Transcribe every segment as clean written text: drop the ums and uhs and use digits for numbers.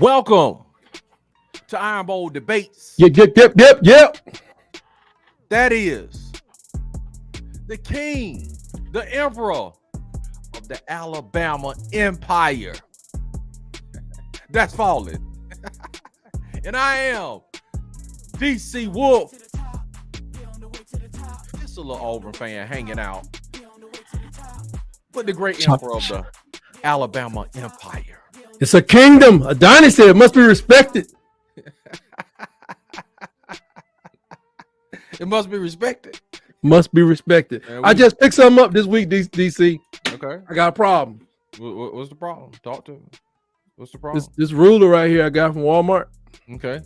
Welcome to Iron Bowl Debates. Yep. That is the king, the emperor of the Alabama Empire. That's falling. And I am DC Wolf. Just a little Auburn fan hanging out with the great emperor of the Alabama Empire. It's a kingdom, a dynasty. It must be respected. It must be respected. Must be respected. I just picked something up this week, DC. Okay. I got a problem. What's the problem? Talk to me. What's the problem? This ruler right here I got from Walmart. Okay.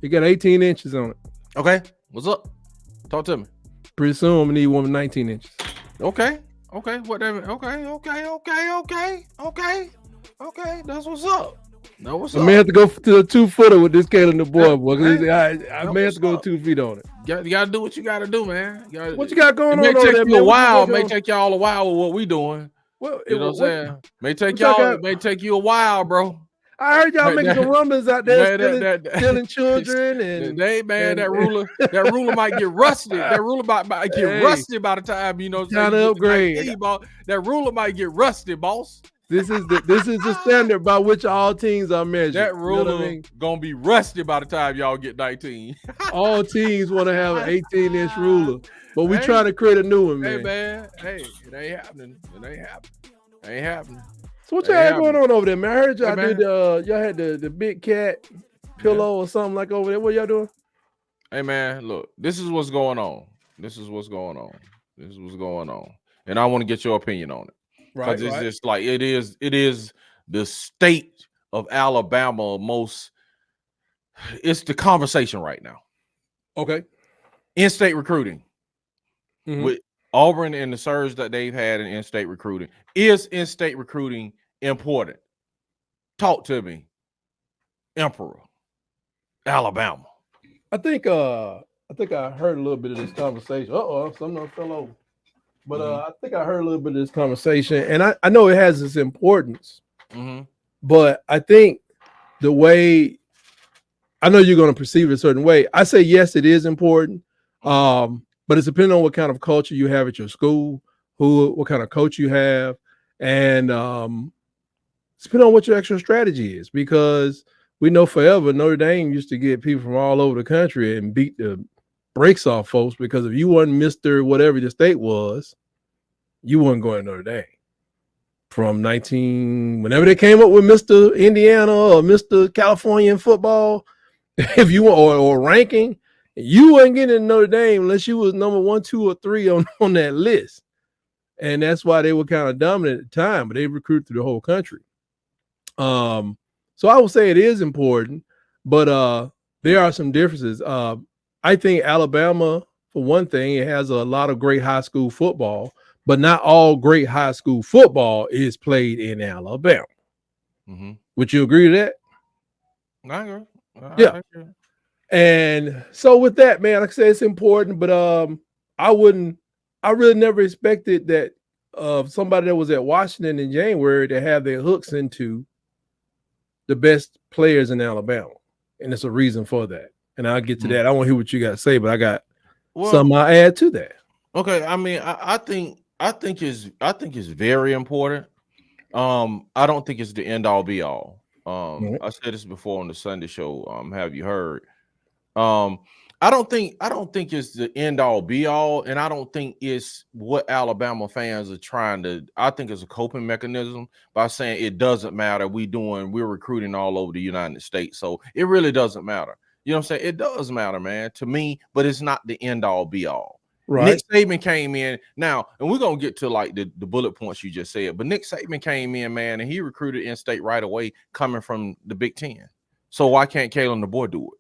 It got 18 inches on it. Okay. What's up? Talk to me. Pretty soon I'm gonna need one with 19 inches. Okay. Whatever. Okay. That's what's up. No, what's up? I may have to go to a 2-footer with this calendar boy. I may have to go 2 feet on it. You gotta do what you gotta do, man. What you got going on? It may take there, you a while. May take y'all a while with what we doing. Well, you know what I'm saying? May take y'all. It may take you a while, bro. I heard y'all making some rumblings out there, stealing children, and that ruler might get rusty. That ruler might get rusty by the time Trying to upgrade. That ruler might get rusty, boss. This is the standard by which all teams are measured. That ruler gonna be rusty by the time y'all get 19. All teams want to have an 18-inch ruler, but we trying to create a new one, man. Hey, man. Hey, it ain't happening. Ain't happening. So what y'all had going on over there, man? I heard y'all did y'all had the big cat pillow or something like over there. What y'all doing? Hey, man, look, this is what's going on. And I want to get your opinion on it. Because it's just like it is the state of Alabama it's the conversation right now. Okay. In-state recruiting. With Auburn and the surge that they've had in in-state recruiting. Is in-state recruiting important? Talk to me. Emperor. Alabama. I think I heard a little bit of this conversation. Something fell over. But I think I heard a little bit of this conversation, and I know it has its importance. But I think the way I know you're going to perceive it a certain way. I say yes, it is important. But it's depending on what kind of culture you have at your school, what kind of coach you have, and it's depending on what your actual strategy is. Because we know forever Notre Dame used to get people from all over the country and beat the brakes off folks, because if you wasn't Mr. whatever the state was, you weren't going to Notre Dame. From whenever they came up with Mr. Indiana or Mr. California in football, if you or ranking, you wasn't getting in Notre Dame unless you was number 1, 2, or 3 on that list. And that's why they were kind of dominant at the time, but they recruited through the whole country. So I would say it is important, but there are some differences. I think Alabama, for one thing, it has a lot of great high school football, but not all great high school football is played in Alabama. Would you agree to that? I agree. Yeah. And so with that, man, like I said, it's important, but I really never expected that somebody that was at Washington in January to have their hooks into the best players in Alabama. And there's a reason for that. And I'll get to that. I want to hear what you got to say, but I got something I'll add to that. Okay. I mean, I think it's very important. I don't think it's the end all be all. I said this before on the Sunday show. Have you heard? I don't think it's the end all be all, and I don't think it's what Alabama fans are trying to. I think it's a coping mechanism by saying it doesn't matter. We're recruiting all over the United States, so it really doesn't matter. You know what I'm saying? It does matter, man, to me, but it's not the end all be all. Nick Saban came in now, and we're gonna get to like the bullet points you just said. But Nick Saban came in, man, and he recruited in-state right away, coming from the Big Ten. So why can't Kalen DeBoer do it?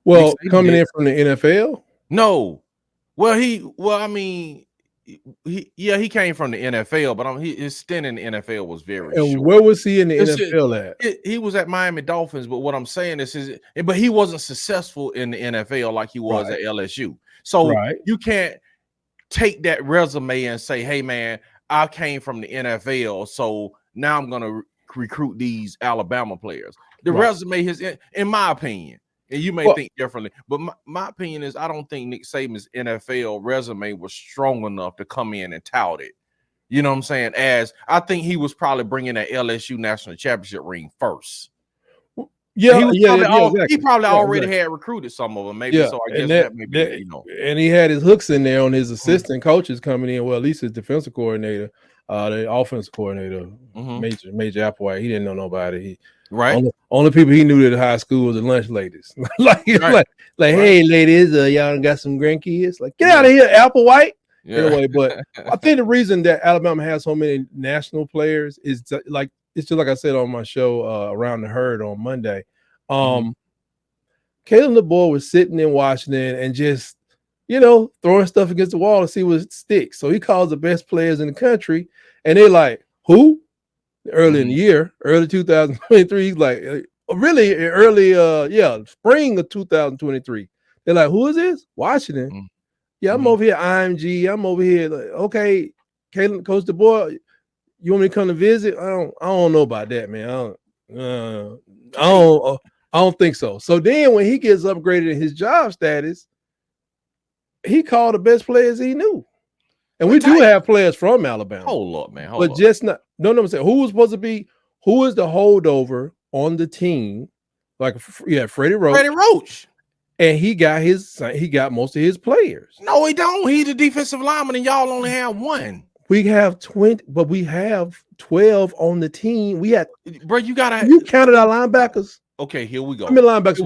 Well, coming in from the NFL? No. Well, he came from the NFL, but his stint in the NFL was very short. Where was he in the NFL at? He was at Miami Dolphins, but what I'm saying is but he wasn't successful in the NFL like he was at LSU. So you can't take that resume and say, hey, man, I came from the NFL, so now I'm going to recruit these Alabama players. The resume has, in my opinion, and you may think differently, but my opinion is I don't think Nick Saban's NFL resume was strong enough to come in and tout it. You know what I'm saying? As I think he was probably bringing that LSU national championship ring first. Yeah, he probably already had recruited some of them, maybe. Yeah, so I guess that maybe you know. And he had his hooks in there on his assistant coaches coming in. Well, at least his defensive coordinator, the offensive coordinator, Major Applewhite. He didn't know nobody. Only people he knew at high school was the lunch ladies. like, hey, ladies, y'all got some grandkids? Like, get out of here, Applewhite. Anyway, but I think the reason that Alabama has so many national players is like it's just like I said on my show Around the Herd on Monday. Kalen DeBoer was sitting in Washington and just, throwing stuff against the wall to see what sticks. So he calls the best players in the country, and they're like, "Who?" Early in the year, early 2023, he's like, really early, spring of 2023. They're like, "Who is this?" Washington. Yeah, I'm over here, IMG. I'm over here. Like, okay, Kalen, Coach DeBoer, you want me to come to visit? I don't know about that, man. I don't think so. So then when he gets upgraded in his job status, he called the best players he knew. And we do have players from Alabama. Hold up, man. But just not. No, I'm saying who was supposed to be, who is the holdover on the team? Like, Freddie Roach. And he got most of his players. No, he don't. He's the defensive lineman, and y'all only have one. We have 20, but we have 12 on the team. We had, bro. You counted our linebackers. Okay, here we go. How many linebackers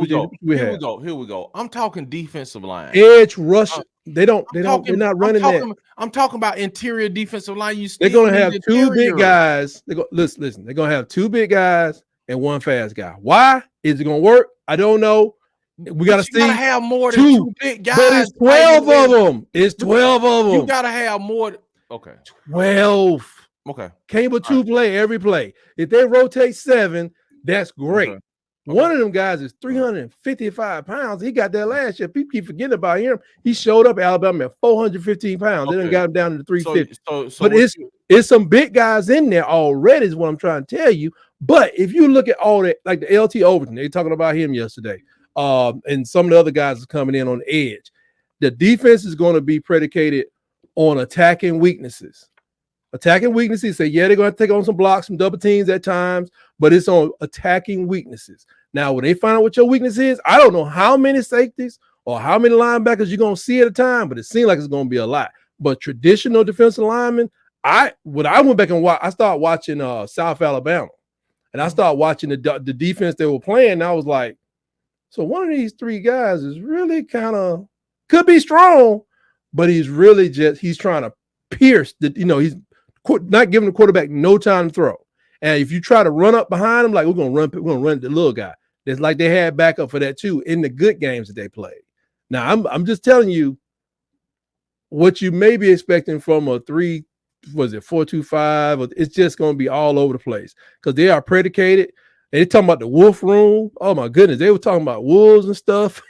Here we go. I'm talking defensive line. Edge rush. They're not running that. I'm talking about interior defensive line. They're gonna have two big guys. Listen. They're gonna have two big guys and one fast guy. Why is it gonna work? I don't know. We gotta see. Gotta have more than two big guys. But it's 12 of them. It's 12 of them. You gotta have more. Okay. 12. Okay. Can't but two play every play. If they rotate 7, that's great. Okay. One of them guys is 355 pounds. He got that last year. People keep forgetting about him. He showed up at Alabama at 415 pounds. They done got him down to 350. But it's some big guys in there already is what I'm trying to tell you. But if you look at all that, like the LT Overton, they talking about him yesterday. And some of the other guys is coming in on the edge. The defense is going to be predicated on attacking weaknesses. Attacking weaknesses, they're going to take on some blocks, some double teams at times, but it's on attacking weaknesses. Now, when they find out what your weakness is, I don't know how many safeties or how many linebackers you're going to see at a time, but it seems like it's going to be a lot. But traditional defensive linemen, when I went back and I started watching South Alabama, and I started watching the defense they were playing, and I was like, so one of these three guys is really could be strong, but he's trying to pierce he's not giving the quarterback no time to throw. And if you try to run up behind him, like we're gonna run the little guy. It's like they had backup for that too in the good games that they played. Now I'm just telling you what you may be expecting from a 4-2-5. It's just gonna be all over the place because they are predicated. And they're talking about the Wolf Room. Oh my goodness, they were talking about wolves and stuff.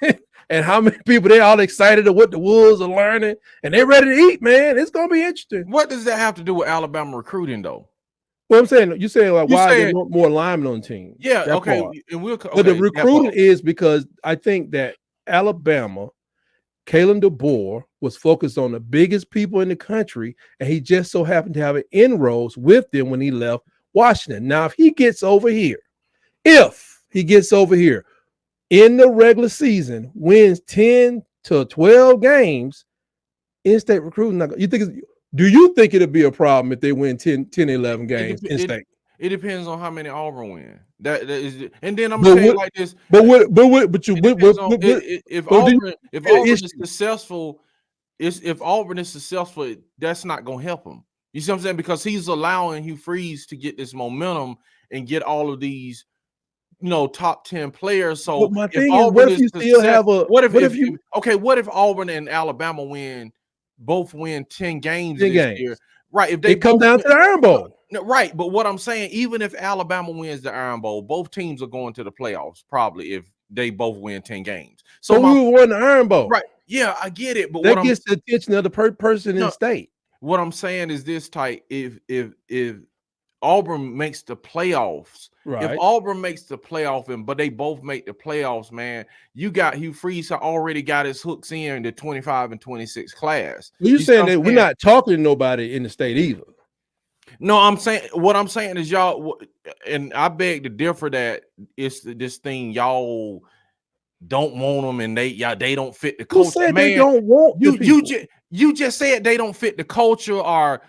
And how many people they're all excited of what the Wolves are learning, and they're ready to eat, man. It's gonna be interesting. What does that have to do with Alabama recruiting, though? Well, I'm saying you're saying like why they want more linemen on the team. Yeah, okay. But the recruiting is because I think that Alabama, Kalen DeBoer was focused on the biggest people in the country, and he just so happened to have an inroads with them when he left Washington. Now, if he gets over here in the regular season, wins 10 to 12 games, in-state recruiting, do you think it'll be a problem if they win 10 11 games in-state? It depends on how many Auburn win. That is, and then I'm gonna say it like this. If Auburn is successful, if Auburn is successful, that's not gonna help him. You see what I'm saying? Because he's allowing Hugh Freeze to get this momentum and get all of these, top 10 players. So my thing is, what if you still have a? What if Auburn and Alabama both win 10 games this year? Right. If they come down to the Iron Bowl. Right. But what I'm saying, even if Alabama wins the Iron Bowl, both teams are going to the playoffs probably if they both win 10 games. So we won the Iron Bowl. Right. Yeah, I get it. But that gets the attention of the person in state. What I'm saying is this type: if Auburn makes the playoffs. Right. If Auburn makes the playoff, but they both make the playoffs, man, you got Hugh Freeze already got his hooks in the 25 and 26 class. Well, you're saying that we're not talking to nobody in the state either. No, I'm saying what I'm saying is y'all, and I beg to differ that it's this thing y'all don't want them and they don't fit the culture. Who said they don't want you just said they don't fit the culture or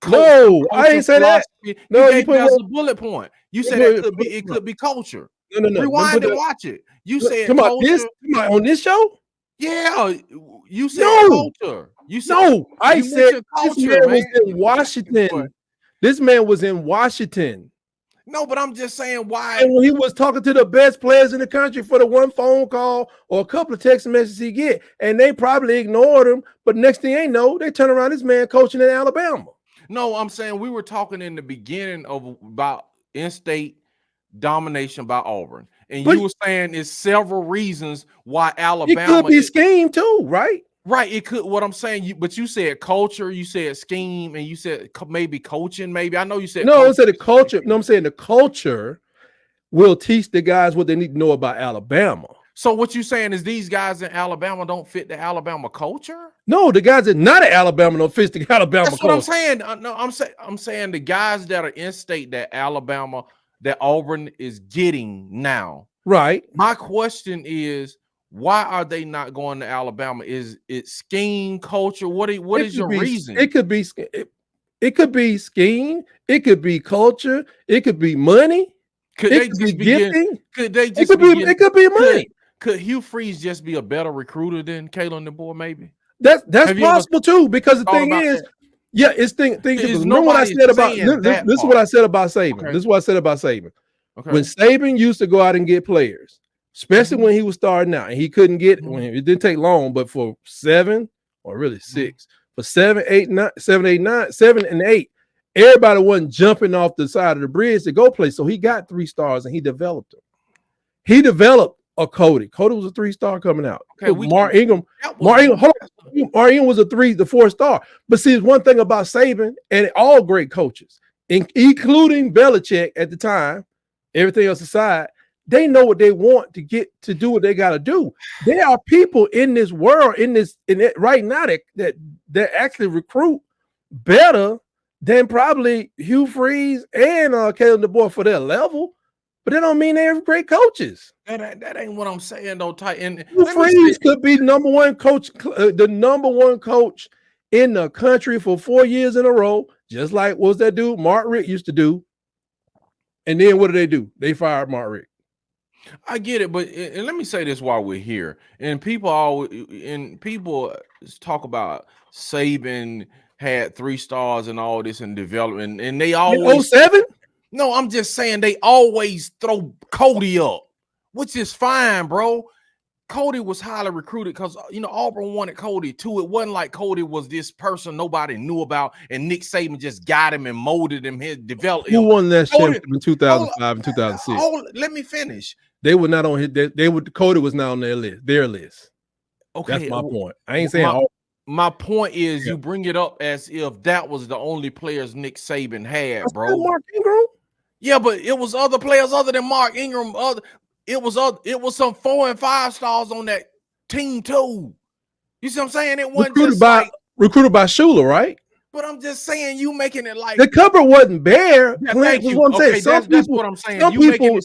no, I ain't say that. No, you put as a bullet point. You said it could be culture. No. Rewind and watch it. You said come on, on this show? Yeah, you said culture. You said no. I said culture. This man was in Washington. This man was in Washington. No, but I'm just saying why. And when he was talking to the best players in the country for the one phone call or a couple of text messages he get, and they probably ignored him. But next thing they know, they turn around this man coaching in Alabama. No, I'm saying we were talking in the beginning about in-state domination by Auburn, and you were saying there's several reasons why Alabama. It could be scheme too, right? Right. It could. What I'm saying, but you said culture, you said scheme, and you said maybe coaching. Maybe I know you said no. I said the culture. No, I'm saying the culture will teach the guys what they need to know about Alabama. So what you saying is these guys in Alabama don't fit the Alabama culture? No, the guys that not at Alabama don't fit the Alabama That's culture. What I'm saying. No, I'm saying the guys that are in state that Auburn is getting now. Right. My question is, why are they not going to Alabama? Is it scheme, culture? What is your reason? It could be scheme. It could be culture. It could be money. It could be money. Could Hugh Freeze just be a better recruiter than Kalen DeBoer? Maybe that's possible too. Because the thing is, remember what I said about this is what I said about Saban. Okay. This is what I said about Saban. Okay. When Saban used to go out and get players, especially when he was starting out, and he couldn't get when it didn't take long, but for 7 or really 6, for 7, 8, 9, 7, 8, 9, 7 and 8, everybody wasn't jumping off the side of the bridge to go play. So he got 3 stars and he developed them. He developed a Cody. Cody was a 3-star coming out. Okay, Mark Ingram was a 4-star. But see, there's one thing about Saban and all great coaches, including Belichick at the time, everything else aside, they know what they want to get to do what they got to do. There are people in this world, right now that actually recruit better than probably Hugh Freeze and Kalen DeBoer for their level. But that don't mean they're great coaches. That ain't what I'm saying, though. Hugh Freeze could be number one coach, the number one coach in the country for 4 years in a row, just like what was that dude Mark Richt used to do. And then what do? They fired Mark Richt. I get it, but and let me say this while we're here. And people talk about Saban had 3 stars and all this in development, and they always 07? No, I'm just saying they always throw Cody up, which is fine, bro. Cody was highly recruited because Auburn wanted Cody too. It wasn't like Cody was this person nobody knew about, and Nick Saban just got him and molded him, developed him. Who won that championship in 2005 and 2006? Let me finish. They were not on his. Cody was not on their list. Okay, that's my point. I ain't saying my point is you bring it up as if that was the only players Nick Saban had, bro. Mark Ingram. Yeah, but it was other players other than Mark Ingram. It was some 4 and 5 stars on that team too. You see what I'm saying? It wasn't recruited by Shula, right? But I'm just saying you making it like the cupboard wasn't bare. Yeah, thank you. Okay, that's what I'm saying. Some people,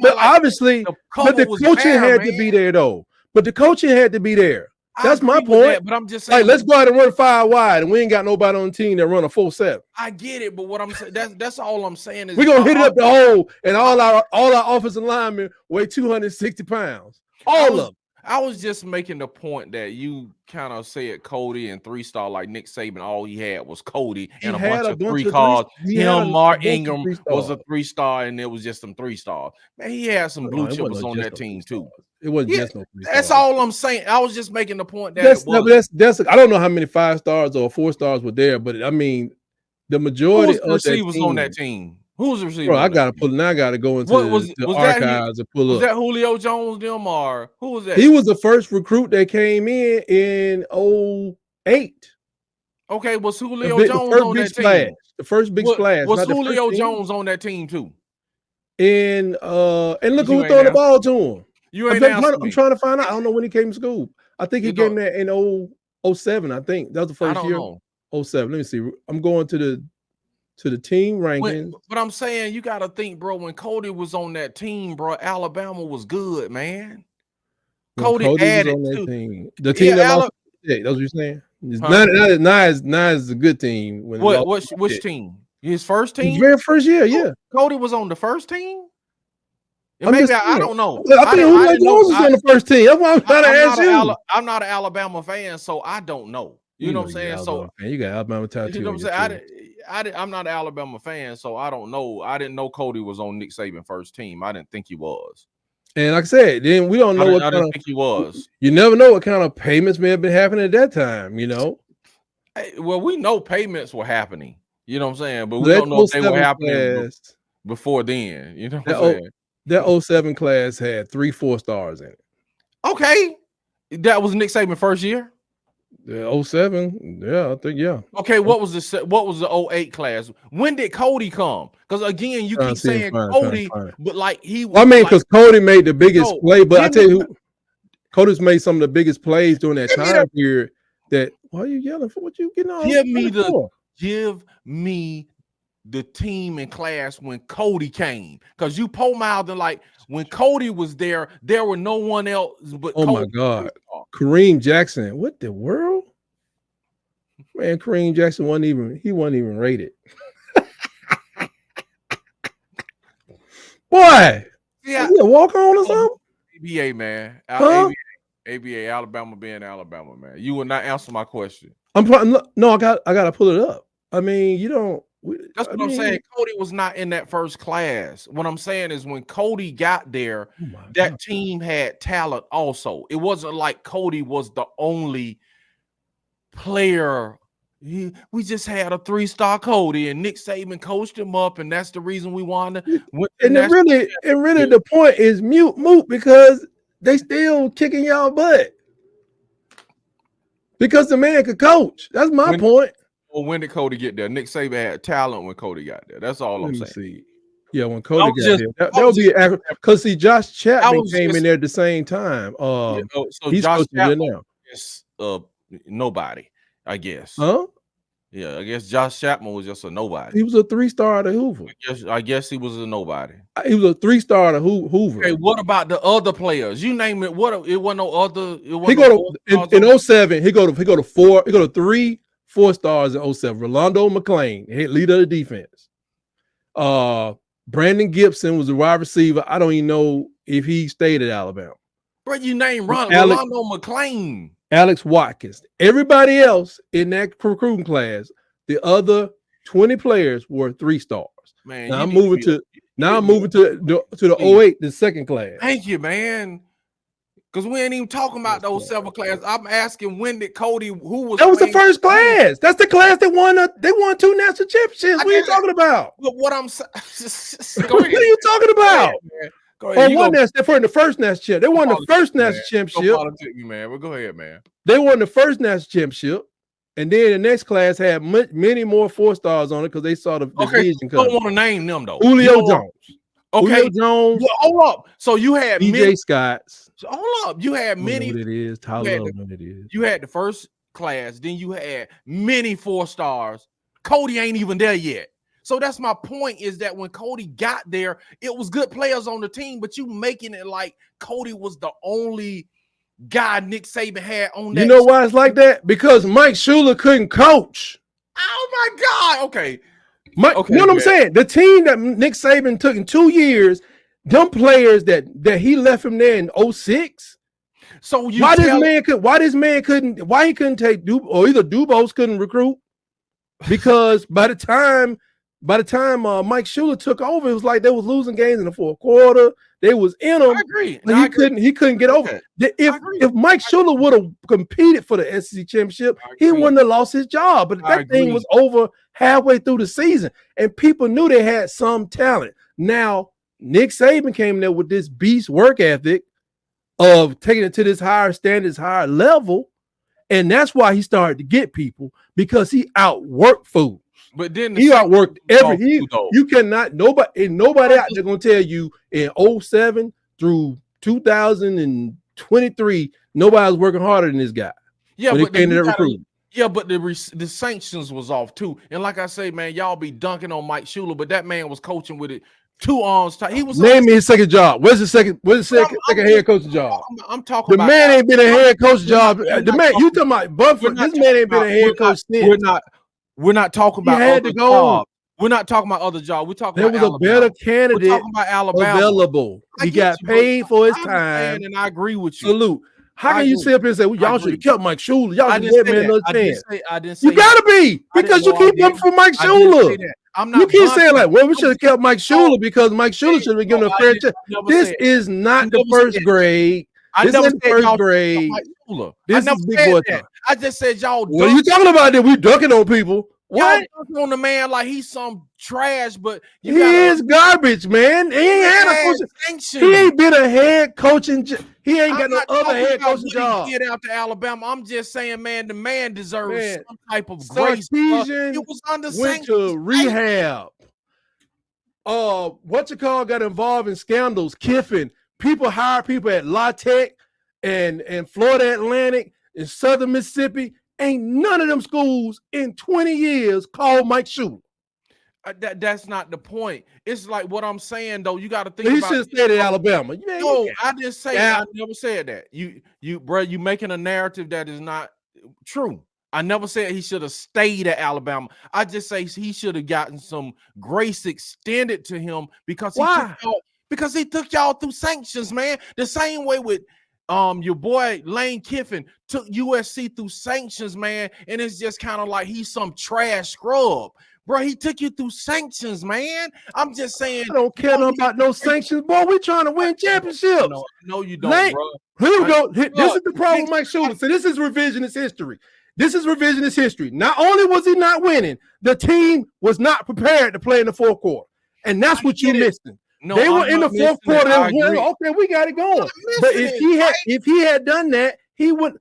but obviously, but the coaching had to be there though. But the coaching had to be there. That's my point. But I'm just saying, like, let's go out and run 5 wide, and we ain't got nobody on the team that run a 4-7. I get it, but what I'm saying, that's all I'm saying is we're gonna hit it up the hole, and all our offensive linemen weigh 260 pounds. All of them. I was just making the point that you kind of said Cody and 3-star like Nick Saban. All he had was Cody and a bunch of 3 stars. Mark Ingram was a 3-star, and it was just some 3 stars. Man, he had some blue chippers on that team too. It wasn't just no 3 stars. That's all I'm saying. I was just making the point that that's I don't know how many 5 stars or 4 stars were there, but I mean the majority of receivers on that team. Who's the receiver? Bro, I gotta go into the archives and pull up. Was that Julio Jones, them, or who was that? He was the first recruit that came in 08. Okay, was Julio Jones on that team? The first big splash. Was Julio Jones on that team too? And look who throwing the ball to him. I'm trying to find out. I don't know when he came to school. I think he came there in 07. I think that was the first year. Know. 07. Let me see. I'm going to the team rankings. But I'm saying you got to think, bro. When Cody was on that team, bro, Alabama was good, man. Cody added was on that team. The team that lost. Yeah, that's what you're saying. Not as a good team. Which team? His first team? His very first year, yeah. Cody was on the first team? I don't know. I think Julio Jones was on the first team. That's why I'm trying to ask you. I'm not an Alabama fan, so I don't know. You know what I'm saying? So you got Alabama tattoo. You know what I'm saying? I'm not an Alabama fan, so I don't know. I didn't know Cody was on Nick Saban's first team. I didn't think he was. And like I said, then we don't know I didn't think he was. You never know what kind of payments may have been happening at that time, you know. Well, we know payments were happening. You know what I'm saying? But we don't know if they were happening before then. You know what I'm saying? That 07 class had 3 4-stars in it. Okay. That was Nick Saban's first year? Yeah, 07. Yeah, I think, yeah. Okay, what was the 08 class? When did Cody come? Because again, you keep saying Cody, but like because Cody made the biggest play, but I tell you who, Cody's made some of the biggest plays during that time period. That why are you yelling for? What you getting on? Give me the team in class when Cody came, because you po-mouthed like when Cody was there were no one else but Cody. My God, Kareem Jackson, what the world, man? Kareem Jackson wasn't even rated. Boy, yeah, walk on or something. ABA, man. ABA, Alabama being Alabama, man. You will not answer my question. I gotta pull it up. I mean, you don't. That's what I'm saying. Cody was not in that first class. What I'm saying is when Cody got there, that team had talent also. It wasn't like Cody was the only player. We just had a 3-star Cody, and Nick Saban coached him up, and that's the reason we won. And really, the point is moot because they still kicking y'all butt because the man could coach. That's my point. Well, when did Cody get there? Nick Saban had talent when Cody got there. That's all I'm saying. See. Yeah, when Cody got there, that would be because Josh Chapman came in there at the same time. So he's Josh Chapman now. Is nobody, I guess. Huh? Yeah, I guess Josh Chapman was just a nobody. He was a 3-star to Hoover. I guess he was a nobody. He was a 3-star to Hoover. Okay, what about the other players? You name it. What? It wasn't no other. He go to in 07. He go to 3 4-stars in 07. Rolando McClain, head leader of the defense. Brandon Gibson was a wide receiver. I don't even know if he stayed at Alabama. But you named Rolando McClain. Alex Watkins. Everybody else in that recruiting class, the other 20 players were 3-stars. Man, now I'm moving to the 08, the second class. Thank you, man. Because we ain't even talking about those 7 classes. I'm asking when did Cody, who was that was the first class. That's the class that won 2 national championships. What are you talking about? Look, what I'm saying. What are you talking about? Or won the first national championship. They won the first national championship. Man. Well, go ahead, man. They won the first national championship, and then the next class had many more 4-stars on it because they saw the division. Don't want to name them though. Julio Jones. Okay, Julio Jones. Well, hold up. So you had DJ Scotts. So hold up. You had many. What it is. Tyler, what it is. You had the first class. Then you had many 4-stars. Cody ain't even there yet. So that's my point, is that when Cody got there, it was good players on the team, but you making it like Cody was the only guy Nick Saban had on that. You know why it's like that? Because Mike Shula couldn't coach. Oh my God. Okay. You know what I'm saying? The team that Nick Saban took in 2 years, them players that he left him there in 06. So why he couldn't take or either Dubose couldn't recruit, because by the time Mike Shula took over, it was like they was losing games in the fourth quarter. They was in them. I agree. He couldn't get over it. If Mike Shula would have competed for the SEC championship, he wouldn't have lost his job. But that thing was over halfway through the season, and people knew they had some talent. Now Nick Saban came there with this beast work ethic of taking it to this higher standards, higher level, and that's why he started to get people, because he outworked fools. But then he outworked you cannot nobody out there gonna tell you in 07 through 2023 nobody was working harder than this guy. Yeah, but the sanctions was off too. And like I say, man, y'all be dunking on Mike Schuler, but that man was coaching with it 2 arms tight. He was name me his second job. Where's the second head coach job? I'm talking the about man ain't been a head coach job. The man you talking about Buffer, this man ain't been a head coach since. We're not talking about other jobs. We're not talking about other jobs. We're talking about Alabama. There was a better candidate we're talking about Alabama. Available. He got paid for his time. And I agree with you. Salute. How can you sit up here and say, well, y'all should have kept Mike Schuler? Y'all should have given him another chance. I didn't say you gotta be because you keep looking for Mike Schuler. You keep saying like, well, we should have kept Mike Schuler because Mike Schuler should have been given a fair chance. This is not the first grade. This isn't first grade. This is big boy time. I just said y'all. What are you talking about? That we dunking on people? What? Y'all on the man like he's some trash, but he is garbage, man. He ain't had a coaching. He ain't been a head coaching. He ain't got no other head coaching job. Get out to Alabama. I'm just saying, man, the man deserves some type of grace. He was under went to rehab. Got involved in scandals. Kiffin. People hire people at La Tech and Florida Atlantic and Southern Mississippi. Ain't none of them schools in 20 years called Mike Schuler. That's not the point. It's like what I'm saying though. You got to think. He should have stayed at Alabama. No, I didn't say. I never said that. You making a narrative that is not true. I never said he should have stayed at Alabama. I just say he should have gotten some grace extended to him because he took y'all through sanctions, man. The same way with your boy Lane Kiffin took USC through sanctions, man, and it's just kind of like he's some trash scrub. Bro, he took you through sanctions, man. I'm just saying. I don't care about no sanctions, boy. We trying to win championships. No, you don't, bro. Here we go. This is the problem with Mike Schuler. So this is revisionist history. Not only was he not winning, the team was not prepared to play in the fourth quarter. And that's what you're missing. No, they were in the fourth quarter. Okay, we got it going. But if he had done that, he would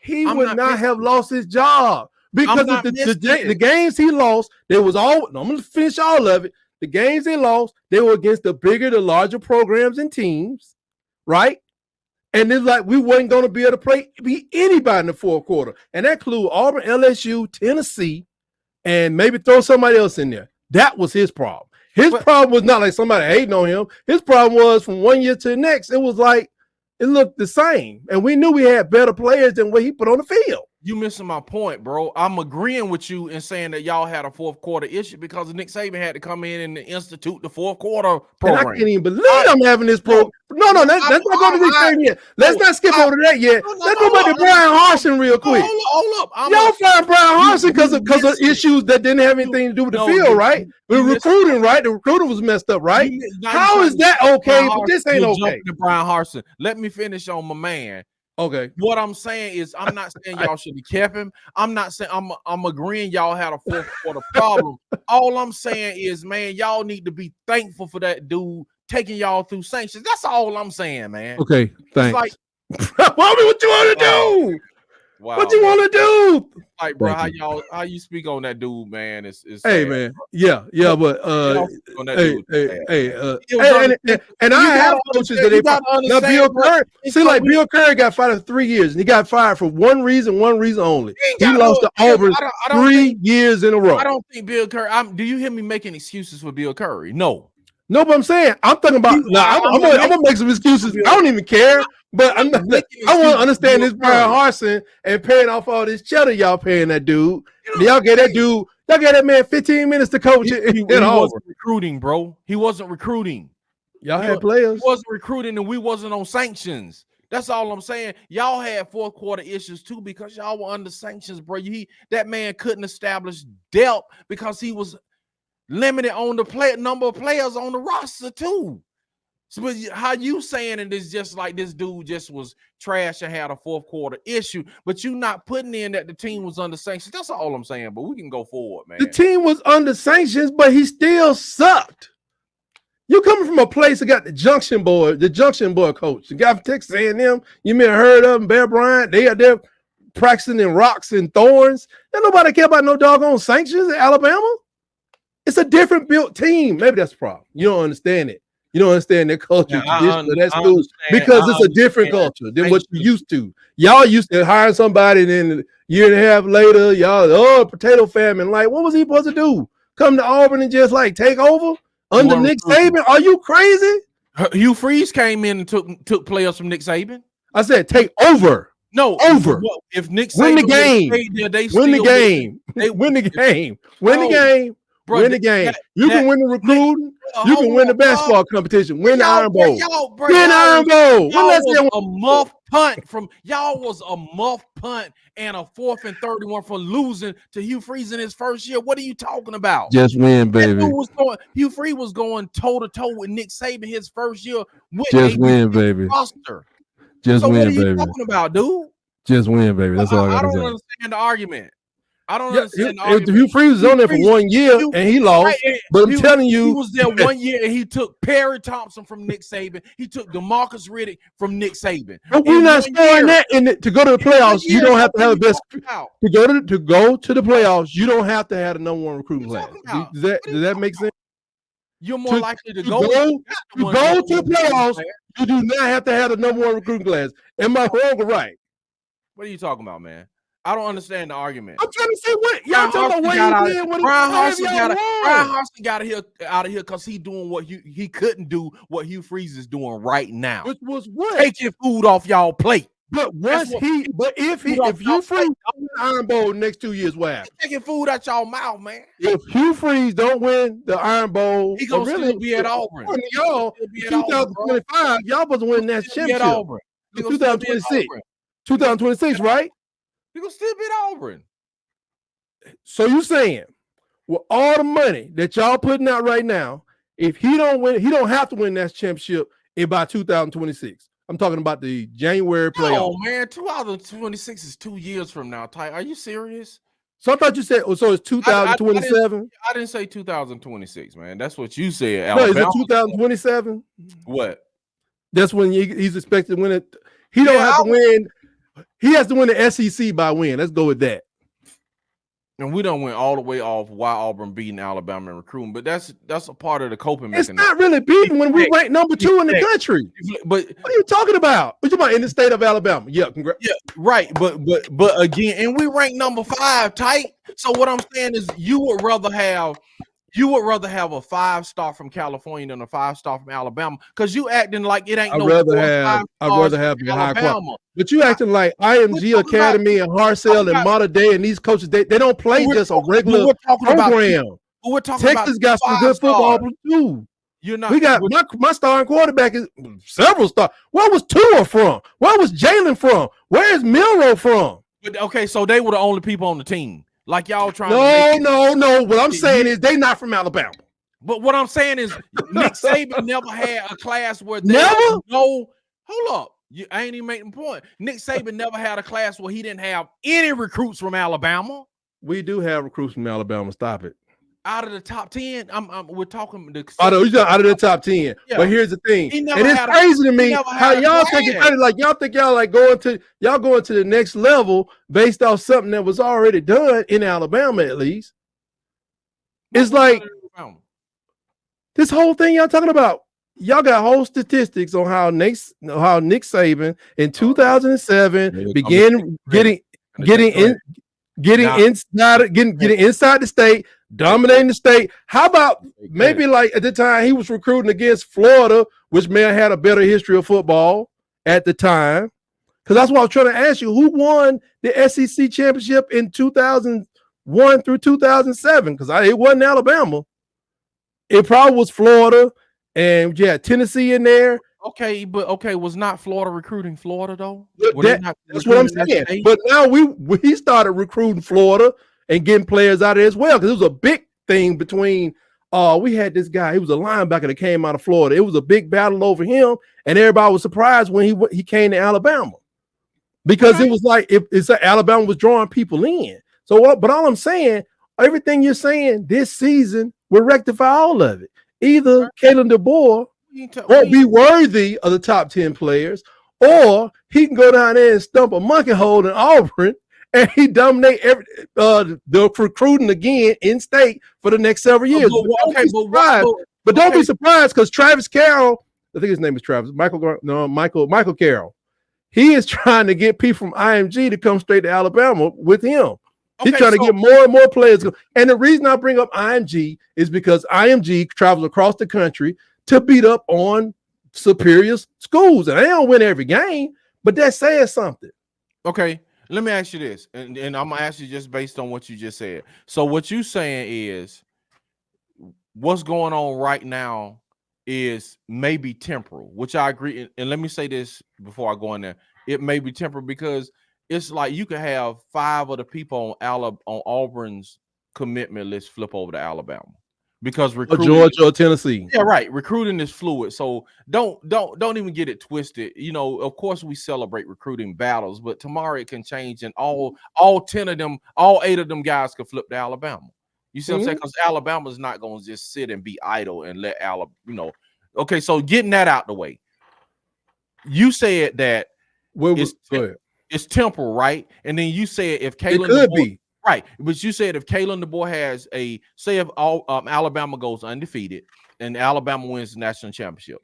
not have lost his job. Because the games he lost, I'm going to finish all of it. The games they lost, they were against the larger programs and teams, right? And it's like we wasn't going to be able to beat anybody in the fourth quarter. And that includes Auburn, LSU, Tennessee, and maybe throw somebody else in there. That was his problem. His problem was not like somebody hating on him. His problem was from one year to the next, it was like it looked the same. And we knew we had better players than what he put on the field. You missing my point, bro. I'm agreeing with you in saying that y'all had a fourth quarter issue because Nick Saban had to come in and institute the fourth quarter program. And I can't even believe I'm having this program. No, let's not go to this thing yet. Let's not skip over that yet. Let's go back to Brian Harsin real quick. Hold up. Y'all fired Brian Harsin because of issues that didn't have anything to do with the field, right? The recruiting, right? The recruiter was messed up, right? How is that okay? But this ain't okay. Brian Harsin. Let me finish on my man. Okay. What I'm saying is, I'm not saying y'all should have kept him. I'm not saying I'm agreeing y'all had a fourth quarter problem. All I'm saying is, man, y'all need to be thankful for that dude taking y'all through sanctions. That's all I'm saying, man. Okay, thanks. Like, what you want to do? Wow. What you want to do? Like, bro, how you speak on that dude, man? It's hey, sad, man. Bro. Yeah, but and I have coaches that now Bill Curry. See, like Bill Curry got fired for 3 years, and he got fired for one reason only. He lost to Auburn 3 years in a row. I don't think Bill Curry. Do you hear me making excuses for Bill Curry? No, but I'm saying I'm talking about. I'm gonna make some excuses. I don't even care. But I want to understand this Brian Harsin and paying off all this cheddar y'all paying that dude. Y'all get that man 15 minutes to coach it. He wasn't recruiting, bro. He wasn't recruiting. Y'all had players. He wasn't recruiting, and we wasn't on sanctions. That's all I'm saying. Y'all had fourth quarter issues too because y'all were under sanctions, bro. That man couldn't establish depth because he was limited on the number of players on the roster too. So how you saying it is just like this dude just was trash and had a fourth quarter issue, but you not putting in that the team was under sanctions. That's all I'm saying, but we can go forward, man. The team was under sanctions, but he still sucked. You coming from a place that got the Junction Boy coach, the guy from Texas A&M, you may have heard of him, Bear Bryant. They are there practicing in rocks and thorns. And nobody care about no doggone sanctions in Alabama. It's a different built team. Maybe that's the problem. You don't understand it. You don't understand their culture, tradition of that school, because it's a different culture than what you used to. Y'all used to hire somebody, and then a year and a half later, y'all, potato famine. Like, what was he supposed to do? Come to Auburn and just like take over under Nick Saban? Are you crazy? Hugh Freeze came in and took players from Nick Saban. I said take over. No, over. If Nick Saban win the game, win the game, win the game, win the game. Bro, win the game. You can win the recruiting. You can win the basketball competition. Win the Iron Bowl. Win the Iron Bowl. Y'all was a muff punt and a 4th and 31 for losing to Hugh Freeze in his first year. What are you talking about? Just win, baby. Hugh Freeze was going toe to toe with Nick Saban his first year. Just win, baby. Roster. Just win, baby. What are you talking about, dude? Just win, baby. That's all I don't understand the argument. I don't understand. If Hugh Freeze was on there for 1 year and he lost, but I'm telling you, he was there 1 year and he took Perry Thompson from Nick Saban. He took DeMarcus Riddick from Nick Saban. But we're not scoring that to go to the playoffs. You don't have to have the best to go to the playoffs. You don't have to have the #1 recruiting class. Does that make sense? You're more likely to go to the playoffs. You do not have to have the #1 recruiting class. Am I wrong or right? What are you talking about, man? I don't understand the argument. I'm trying to say what y'all talking about. Brian Harsin got out of here because he doing what he couldn't do what Hugh Freeze is doing right now. Which was what? Taking food off y'all plate. But if Hugh Freeze don't win the Iron Bowl next 2 years, what happens? Taking food out y'all mouth, man. If Hugh Freeze don't win the Iron Bowl, he gonna still be at Auburn. Y'all, 2025, y'all supposed to win that championship. 2026. 2026, right? He gonna still be at Auburn. So you saying, with all the money that y'all putting out right now, if he don't win, he don't have to win that championship by 2026. I'm talking about the January playoff. Oh man, 2026 is 2 years from now. Ty, are you serious? So I thought you said, so it's 2027. I didn't say 2026, man. That's what you said. No, is it 2027? What? That's when he's expected to win it. He don't have to win. He has to win the SEC by win. Let's go with that. And we don't win all the way off why Auburn beating Alabama in recruiting, but that's a part of the coping mechanism. It's not really beating when we rank #2 in the country. But what are you talking about? What you about in the state of Alabama? Yeah, yeah, right. But again, and we rank #5, tight. So what I'm saying is, you would rather have a 5-star from California than a 5-star from Alabama, because you acting like it ain't. I'd rather have the high quality. But you acting like IMG Academy and Hartselle and Mater Dei and these coaches, they don't play just a regular program. Texas got some good football too. You're not. We got my starting quarterback is several stars. Where was Tua from? Where was Jalen from? Where is Milroe from? But okay, so they were the only people on the team. Like y'all trying No. What I'm saying is they not from Alabama. But what I'm saying is Nick Saban never had a class where hold up. I ain't even making the point. Nick Saban never had a class where he didn't have any recruits from Alabama. We do have recruits from Alabama. Stop it. Out of the top 10, we're talking out of the top 10. Yeah. But here's the thing, and it's crazy to me how y'all think y'all think y'all like going to the next level based off something that was already done in Alabama. At least it's like this whole thing y'all talking about. Y'all got whole statistics on how Nick Saban in 2007 began getting inside the state, dominating the state. How about maybe like at the time he was recruiting against Florida, which may have had a better history of football at the time? Because that's what I was trying to ask you. Who won the SEC championship in 2001 through 2007? Because it wasn't Alabama. It probably was Florida, and you had Tennessee in there. Okay, was not Florida recruiting Florida though? That's what I'm saying. But now we started recruiting Florida and getting players out of there as well, because it was a big thing between we had this guy, he was a linebacker that came out of Florida. It was a big battle over him, and everybody was surprised when he came to Alabama, because it was like it's Alabama was drawing people in. So but all I'm saying, everything you're saying this season will rectify all of it. Either Kalen DeBoer won't be worthy of the top 10 players, or he can go down there and stump a monkey hole in Auburn, and he dominate the recruiting again in state for the next several years. But don't be surprised because Travis Carroll, I think his name is Travis, Michael Carroll. He is trying to get people from IMG to come straight to Alabama with him. He's trying to get more and more players. And the reason I bring up IMG is because IMG travels across the country to beat up on superior schools. And they don't win every game, but that says something. Okay, let me ask you this. And I'm going to ask you just based on what you just said. So what you're saying is what's going on right now is maybe temporal, which I agree. And let me say this before I go in there. It may be temporal because it's like you could have 5 of the people on Auburn's commitment list flip over to Alabama because Georgia or Tennessee. Yeah, right. Recruiting is fluid. So don't even get it twisted. You know, of course we celebrate recruiting battles, but tomorrow it can change and all 10 of them, all 8 of them guys could flip to Alabama. You see what I'm saying? Because Alabama's not going to just sit and be idle and let Alabama, Okay, so getting that out the way. You said that it's temporal, right? And then you said if Kalen could be. Right. But you said if Kalen DeBoer has if Alabama goes undefeated and Alabama wins the national championship,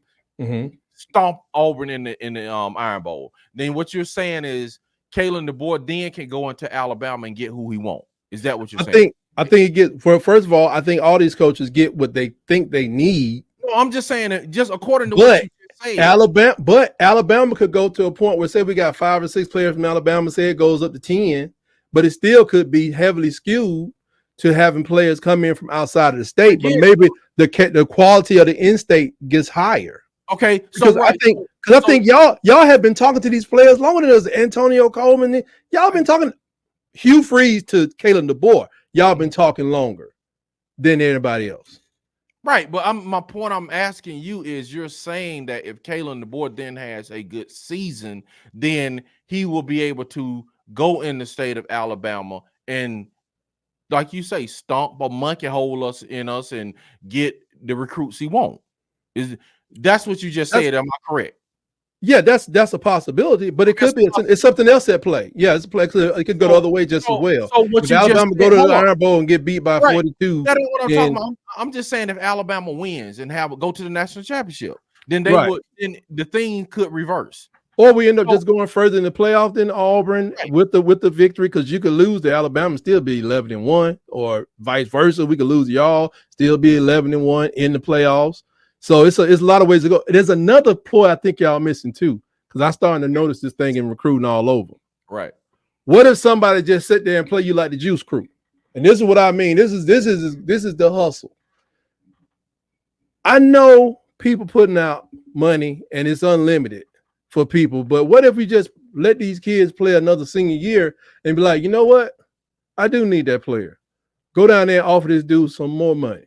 stomp Auburn in the Iron Bowl, then what you're saying is Kalen DeBoer then can go into Alabama and get who he wants. Is that what you're saying? I think first of all, I think all these coaches get what they think they need. No, I'm just saying it just according to what you say. Alabama could go to a point where say we got 5 or 6 players from Alabama, say it goes up to 10, but it still could be heavily skewed to having players come in from outside of the state. But maybe the quality of the in-state gets higher. Okay, so I think y'all have been talking to these players longer than us. Antonio Coleman. Y'all been talking Hugh Freeze to Kalen DeBoer. Y'all been talking longer than anybody else. Right, but my point I'm asking you is you're saying that if Kalen DeBoer then has a good season, then he will be able to go in the state of Alabama and, like you say, stomp a monkey hole us and get the recruits he wants. That's what you just said? Am I correct? Yeah, that's a possibility, but it could be it's something else at play. Yeah, it's play. It could go the other way just as well. So what if Alabama go to the Iron Bowl and get beat by 42. That ain't what I'm talking about. I'm just saying if Alabama wins and go to the national championship, then they would. Then the thing could reverse. Or we end up just going further in the playoff than Auburn with the victory, because you could lose to Alabama and still be 11-1, or vice versa. We could lose y'all, still be 11-1 in the playoffs. So it's a lot of ways to go. There's another ploy I think y'all missing too, because I'm starting to notice this thing in recruiting all over. Right. What if somebody just sit there and play you like the Juice Crew? And this is what I mean. This is the hustle. I know people putting out money and it's unlimited for people, but what if we just let these kids play another senior year and be like, you know what? I do need that player. Go down there and offer this dude some more money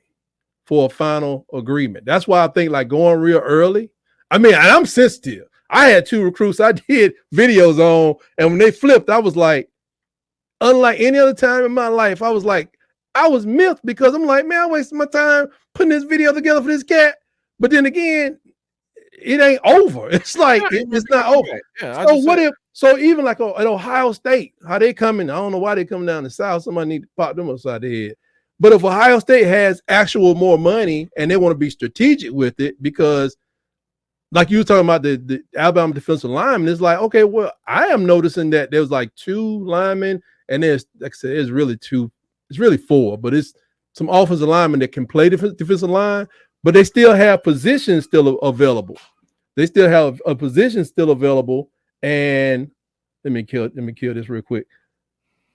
for a final agreement. That's why I think like going real early. I mean, and I'm sensitive. I had 2 recruits I did videos on, and when they flipped, I was like, unlike any other time in my life, I was miffed because I'm like, man, I wasted my time putting this video together for this cat. But then again, it ain't over. It's like it's not over. Yeah, so even like at Ohio State, how they coming? I don't know why they coming down the south. Somebody need to pop them upside the head. But if Ohio State has actual more money and they want to be strategic with it, because like you were talking about the Alabama defensive lineman, it's like, okay, well, I am noticing that there's like 2 linemen, and there's, like I said, it's really 2, it's really 4, but it's some offensive linemen that can play defensive line, but they still have positions still available. They still have a position still available. And let me kill this real quick.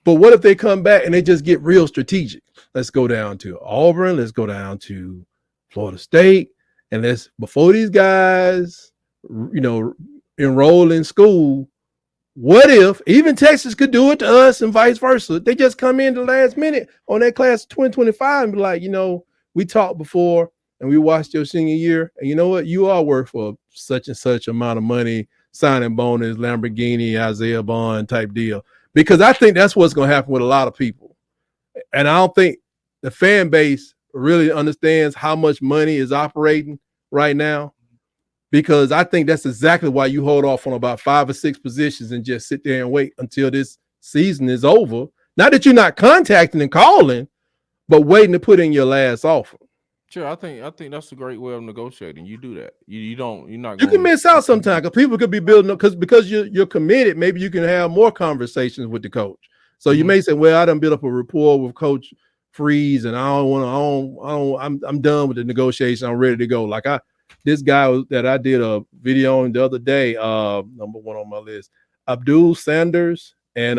But what if they come back and they just get real strategic? Let's go down to Auburn. Let's go down to Florida State. And before these guys, enroll in school, what if even Texas could do it to us and vice versa? They just come in the last minute on that class of 2025 and be like, we talked before and we watched your senior year. And you know what? You are worth for such and such amount of money, signing bonus, Lamborghini, Isaiah Bond type deal. Because I think that's what's going to happen with a lot of people. And I don't think the fan base really understands how much money is operating right now. because I think that's exactly why you hold off on about 5 or 6 positions and just sit there and wait until this season is over. Not that you're not contacting and calling, but waiting to put in your last offer. Sure, I think that's a great way of negotiating. You do that. You're not. You can miss out sometimes because people could be building up because you're committed. Maybe you can have more conversations with the coach. So you may say, "Well, I done built up a rapport with Coach Freeze, and I'm done with the negotiation. I'm ready to go." Like this guy that I did a video on the other day, number 1 on my list, Abdul Sanders, and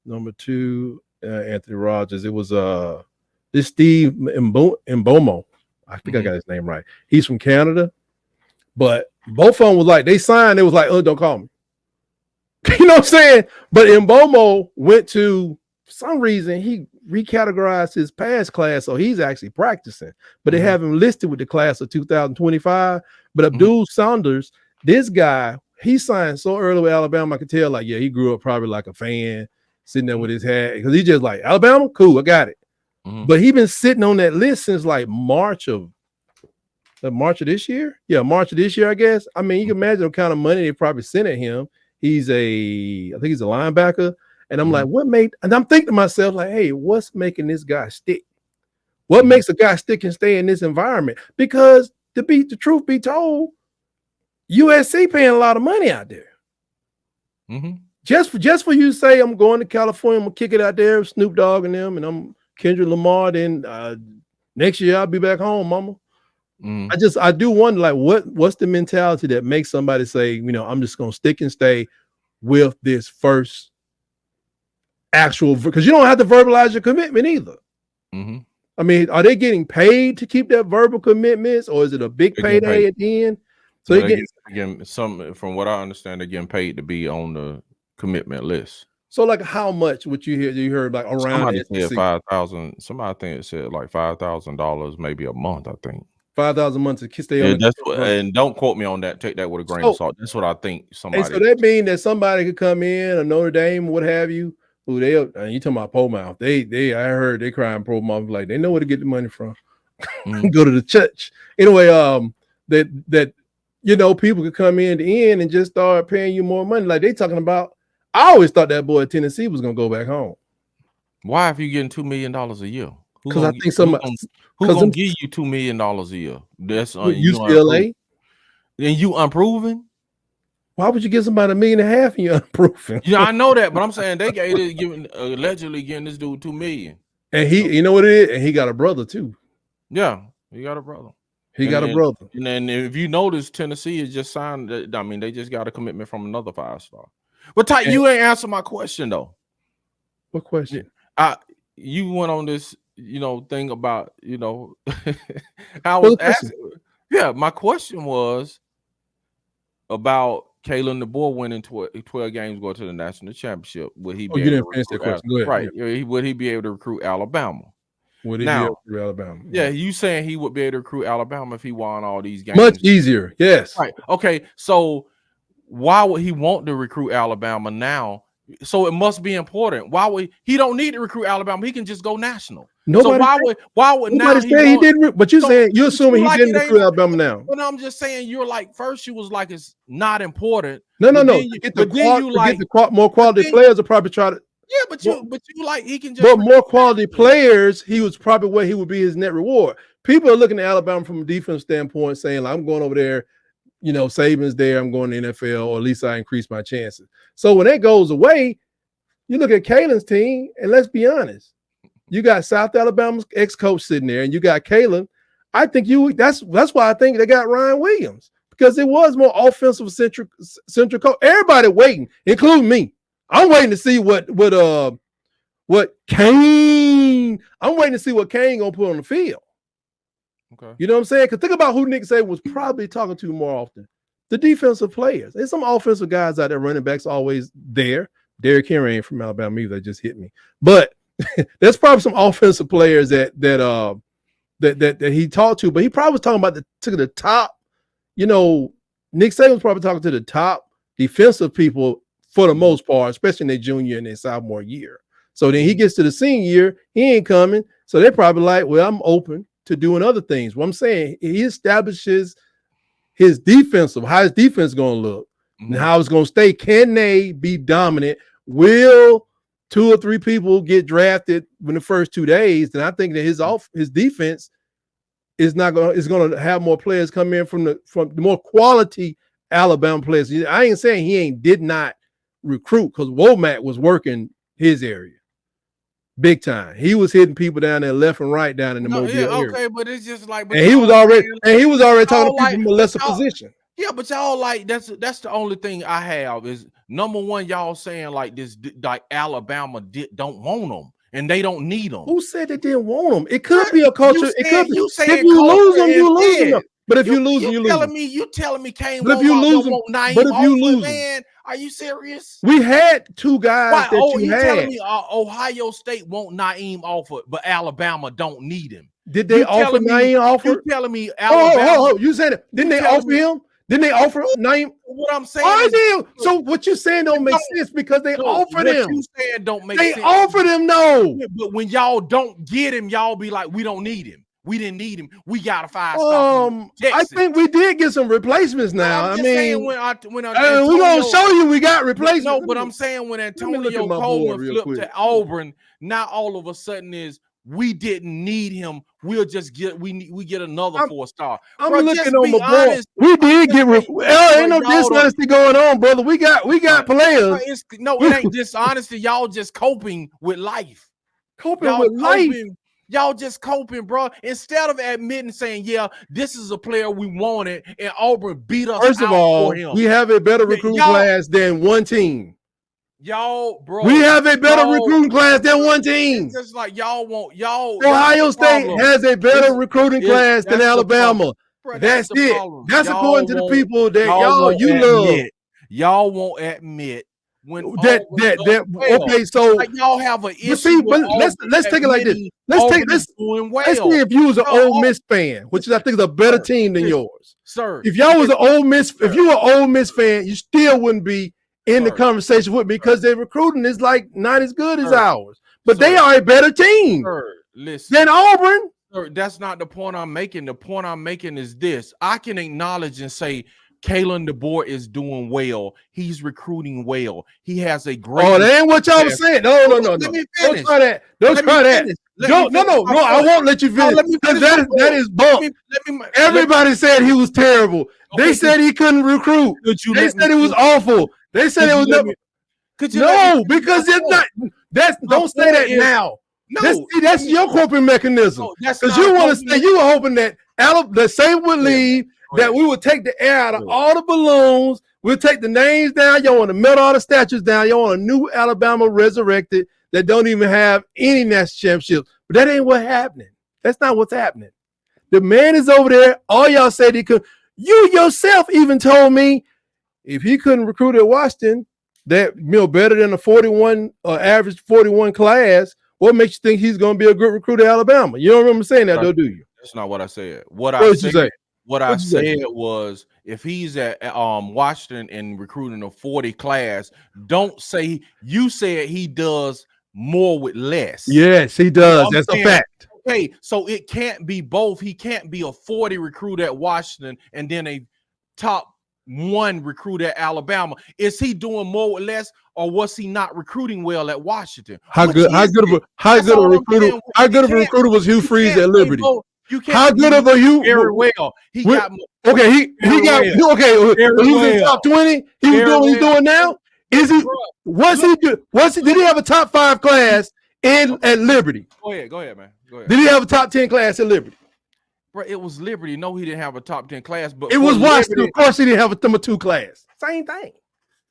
number 2, Anthony Rogers. It was this Steve Mbomo. I think I got his name right. He's from Canada, but both of them was like, they signed. It was like, oh, don't call me. You know what I'm saying? But Mbomo went to, for some reason, he recategorized his past class, so he's actually practicing. But they have him listed with the class of 2025. But Abdul Sanders, this guy, he signed so early with Alabama, I could tell, like, yeah, he grew up probably like a fan, sitting there with his hat, because he just like, Alabama, cool, I got it. But he been sitting on that list since like March of this year. Yeah, March of this year, I guess. I mean, you can imagine the kind of money they probably sent at him. I think he's a linebacker. And I'm like, and I'm thinking to myself, like, hey, what's making this guy stick? What makes a guy stick and stay in this environment? Because the truth be told, USC paying a lot of money out there. Just for you to say, I'm going to California, I'm gonna kick it out there with Snoop Dogg and them, and I'm Kendrick Lamar, then next year I'll be back home, mama. I do wonder, like, what's the mentality that makes somebody say, I'm just gonna stick and stay with this first actual, because you don't have to verbalize your commitment either. I mean, are they getting paid to keep that verbal commitments, or is it a big payday at the end? So again, some, from what I understand, they're getting paid to be on the commitment list. So, like, how much would you heard like around? Somebody said 5,000. Somebody, I think it said like $5,000 maybe a month. I think 5,000 months to stay on. That's what, and don't quote me on that. Take that with a grain of salt. That's what I think. Somebody. And so that means that somebody could come in, a Notre Dame, what have you, who you talking about Portsmouth? I heard they crying Portsmouth, like they know where to get the money from. Go to the church anyway. That people could come in the end and just start paying you more money, like they talking about. I always thought that boy at Tennessee was gonna go back home. Why, if you getting $2 million a year? Because I think somebody who's gonna give you $2 million a year? That's UCLA. And you unproven. Why would you give somebody $1.5 million and you're unproven? Yeah, I know that, but I'm saying they allegedly getting this dude $2 million. And he, you know what it is, and he got a brother too. Yeah, he got a brother. And then if you notice, Tennessee is just signed. I mean, they just got a commitment from another 5-star. But Ty, you ain't answered my question though. What question? You went on this, thing about, I was asking. Yeah, my question was about Kalen DeBoer winning 12 games, going to the national championship. Would he be able to recruit question. Go ahead. Right? Yeah. Would he be able to recruit Alabama? Would he be able to recruit Alabama? Yeah, you saying he would be able to recruit Alabama if he won all these games? Much easier. Yes. Right. Okay. So why would he want to recruit Alabama now? So it must be important. Why would he don't need to recruit Alabama? He can just go national. Nobody so why would now he didn't? But you're assuming he didn't recruit Alabama now. But I'm just saying, you're like, first you was like it's not important. No. Get more quality players are probably try to. Yeah, but you like he can just. But more quality players, he was probably what he would be his net reward. People are looking at Alabama from a defense standpoint, saying, like, I'm going over there. Saban's there. I'm going to the NFL, or at least I increase my chances. So when that goes away, you look at Kalen's team, and let's be honest, you got South Alabama's ex-coach sitting there, and you got Kalen. I think that's why I think they got Ryan Williams, because it was more offensive centric coach. Everybody waiting, including me. I'm waiting to see what Kane. I'm waiting to see what Kane gonna put on the field. Okay. You know what I'm saying? Because think about who Nick Saban was probably talking to more often. The defensive players. There's some offensive guys out there, running backs always there. Derrick Henry ain't from Alabama either. That just hit me. But there's probably some offensive players that he talked to, but he probably was talking about the top. Nick Saban was probably talking to the top defensive people for the most part, especially in their junior and their sophomore year. So then he gets to the senior year, he ain't coming. So they're probably like, well, I'm open to doing other things. What I'm saying, he establishes his defensive, how his defense going to look, and how it's going to stay. Can they be dominant? Will 2 or 3 people get drafted in the first 2 days? Then I think that his defense is going to have more players come in from the more quality Alabama players. I ain't saying he did not recruit, because Womack was working his area big time. He was hitting people down there left and right down in the Mobile area. Okay, but it's just like, and he was already talking to people from a lesser position. Yeah, but y'all like that's the only thing I have is number one. Y'all saying like this, like Alabama don't want them and they don't need them. Who said they didn't want them? It could be a culture. It could be. You if you lose them, you lose them. But if you lose them, you lose them. You telling me Kane but if you lose them, but if you lose them, man, are you serious? We had 2 guys you telling me Ohio State won't Naeem Alford, but Alabama don't need him? Did they offer Naeem Alford? You telling me Alabama? You said it. Didn't they offer him? Didn't they offer Naeem? What I'm saying. So what you're saying don't make sense because they offered him. What you saying don't make sense. They offered him, no. But when y'all don't get him, y'all be like, we don't need him. We didn't need him. We got a 5-star. I think we did get some replacements now. I'm mean, when we're gonna show you we got replacements. No, but I'm saying when Antonio Coleman flipped to Auburn, now all of a sudden is we didn't need him. We'll just get we get another 4-star. I'm looking on the board. We did get ain't no dishonesty going on, brother. We got players. It ain't dishonesty. Y'all just coping with life. Life. Y'all just coping, bro. Instead of admitting, saying, yeah, this is a player we wanted, and Auburn beat us. First of all, we have a better recruiting class than one team. Y'all, bro. We have a better recruiting class than one team. It's just like y'all. Ohio State has a better recruiting class than Alabama. That's it. That's according to the people that you love. Y'all won't admit. Okay, so like y'all have an issue. But let's take it like this. Let's see if you was an Ole Miss fan, which is I think is a better team than yours, sir. If y'all was an Ole Miss, if you were an Ole Miss fan, you still wouldn't be in the conversation with me because their recruiting is like not as good as ours. But they are a better team than Auburn. Sir, that's not the point I'm making. The point I'm making is this: I can acknowledge and say Kalen DeBoer is doing well. He's recruiting well. He has a great. Oh, that ain't what y'all was saying. No. Let me finish. Don't try that. Don't try that. No. I won't let you finish. Because that is bunk. Everybody said he was terrible. They said he couldn't recruit. They said it was awful. They said it was never. No, because it's not. Don't say that now. No, that's your coping mechanism. Because you want to say you were hoping that the same would leave. That we would take the air out of all the balloons. We'll take the names down. Y'all want to melt all the statues down. Y'all want a new Alabama resurrected that don't even have any national championships. But that ain't what's happening. That's not what's happening. The man is over there. All y'all said he could. You yourself even told me if he couldn't recruit at Washington, that better than a 41 average 41 class. What makes you think he's going to be a good recruit at Alabama? You don't remember saying that, though, do you? That's not what I said. What I said was if he's at Washington and recruiting a 40 class, don't say you said he does more with less. Yes, he does. That's a fact. Okay, so it can't be both. He can't be a 40 recruit at Washington and then a top 1 recruit at Alabama. Is he doing more with less, or was he not recruiting well at Washington? How good of a recruiter was Hugh Freeze at Liberty? How good of a you? Very well. He got okay. He got okay. He was in top 20. He was doing what he's doing now. Is he? Did he have a top 5 class at Liberty? Go ahead, man. Go ahead. Did he have a top 10 class at Liberty? Bro, it was Liberty. No, he didn't have a top 10 class, but it was Washington. Of course, he didn't have a number 2 class. Same thing.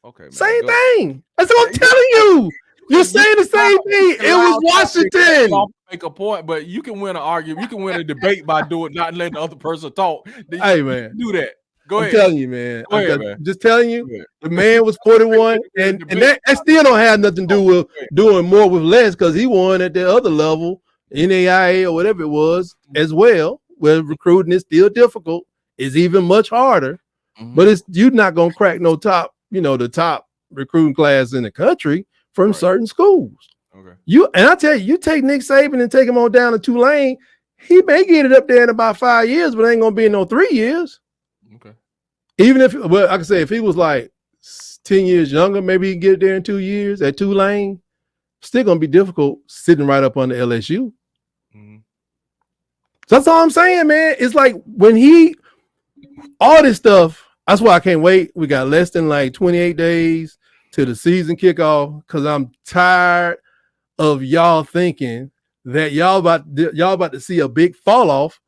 Okay, man, same thing. That's what I'm telling you. You're saying the same thing. It was Washington. Make a point, but you can win an argument. You can win a debate by not letting the other person talk. Hey, man, do that. Go ahead. I'm telling you, man. I'm just telling you, the man was 41, and that still don't have nothing to do with doing more with less because he won at the other level, NAIA or whatever it was, as well. Where recruiting is still difficult, it's even much harder. But you're not gonna crack no top, the top recruiting class in the country from certain schools. Okay. I tell you take Nick Saban and take him on down to Tulane, he may get it up there in about 5 years, but ain't gonna be in no 3 years. Okay. Even if, well, I can say if he was like 10 years younger, maybe he can get there in 2 years at Tulane. Still gonna be difficult sitting right up on the LSU. Mm-hmm. So that's all I'm saying, man. It's like when all this stuff. That's why I can't wait. We got less than like 28 days to the season kickoff because I'm tired of y'all thinking that y'all about to see a big fall off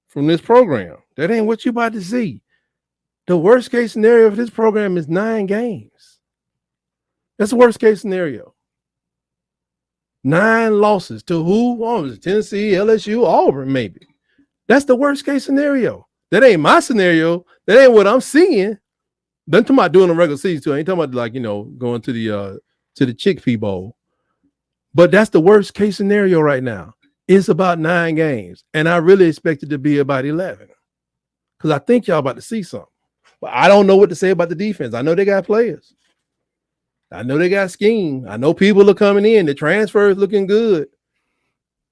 from this program. That ain't what you about to see. The worst case scenario for this program is 9 games. That's the worst case scenario. 9 losses to who? Oh, it Tennessee, LSU, Auburn, maybe. That's the worst case scenario. That ain't my scenario. That ain't what I'm seeing. Then talking about doing a regular season too. I ain't talking about like, going to the Chick-fil-A Bowl. But that's the worst case scenario right now. It's about 9 games. And I really expect it to be about 11. Because I think y'all about to see something. But I don't know what to say about the defense. I know they got players. I know they got scheme. I know people are coming in. The transfer is looking good.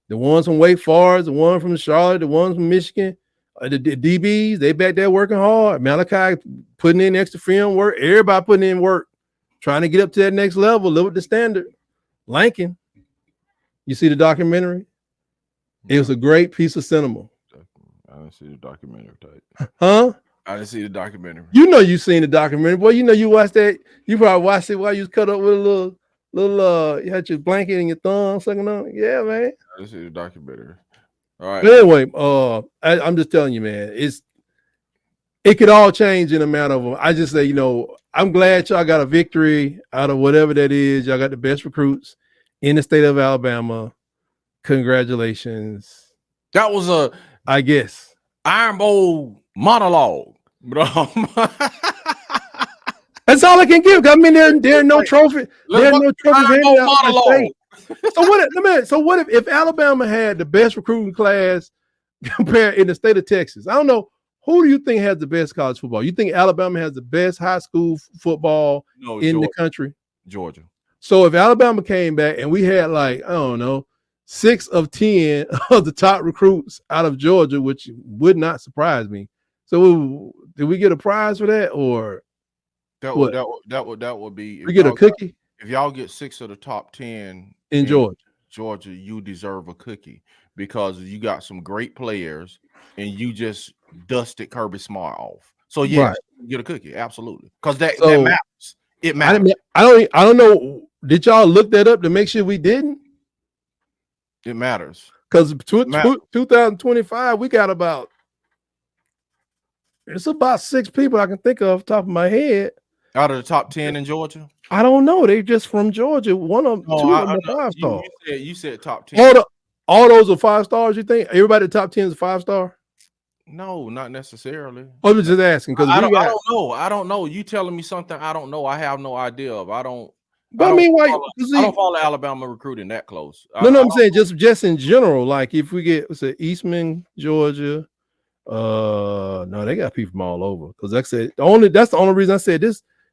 The ones from Wake Forest, the one from Charlotte, the ones from Michigan, the DBs, they back there working hard. Malachi putting in extra film work. Everybody putting in work, trying to get up to that next level, live with the standard. Lankin, you see the documentary? It was a great piece of cinema. I didn't see the documentary type. Huh? I didn't see the documentary. You seen the documentary, boy. You watched that. You probably watched it while you was cut up with a little. You had your blanket and your thumb sucking on it. Yeah, man. I didn't see the documentary. All right. But anyway, I'm just telling you, man. It could all change in a matter of. I just say, I'm glad y'all got a victory out of whatever that is. Y'all got the best recruits in the state of Alabama. Congratulations. That was I guess, Iron Bowl monologue. That's all I can give. I mean, there are no trophy. There are no trophies handed out. So what if Alabama had the best recruiting class compared in the state of Texas? I don't know. Who do you think has the best college football? You think Alabama has the best high school football in the country? Georgia. So if Alabama came back and we had like, I don't know, 6 of 10 of the top recruits out of Georgia, which would not surprise me. So did we get a prize for that, or that would be? We get a cookie if y'all get 6 of the top 10 in Georgia, you deserve a cookie because you got some great players and you just dusted Kirby Smart off. So yeah, right. Get a cookie, absolutely, because that matters. It matters. I don't know. Did y'all look that up to make sure we didn't? It matters because 2025 we got about. It's about 6 people I can think of off the top of my head. Out of the top 10 in Georgia? I don't know. They just from Georgia. One of them, 2 of them are 5-star. You said top 10. All those are 5 stars, you think? Everybody at the top 10 is a 5-star? No, not necessarily. I'm just asking because I don't know. I don't know. You telling me something I don't know. I have no idea of. I don't follow Alabama recruiting that close. I'm saying just in general. Like if we get Eastman, Georgia. No, they got people from all over. Because like I said, that's the only reason I said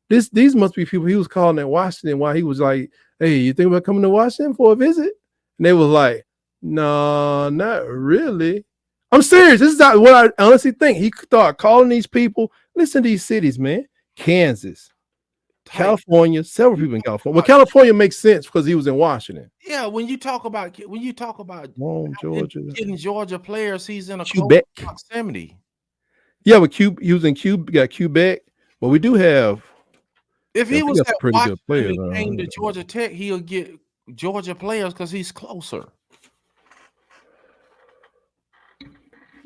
these must be people he was calling at Washington while he was like, hey, you think about coming to Washington for a visit? And they was like, no, not really. I'm serious. This is not what I honestly think. He started calling these people. Listen to these cities, man. Kansas, California, several people in California. Well, California makes sense because he was in Washington. Yeah, when you talk about Georgia, getting Georgia players, he's in a Quebec proximity. Yeah, but he was in Quebec. Got Quebec, but we do have. If he was at pretty good players, he came to Georgia Tech, he'll get Georgia players because he's closer.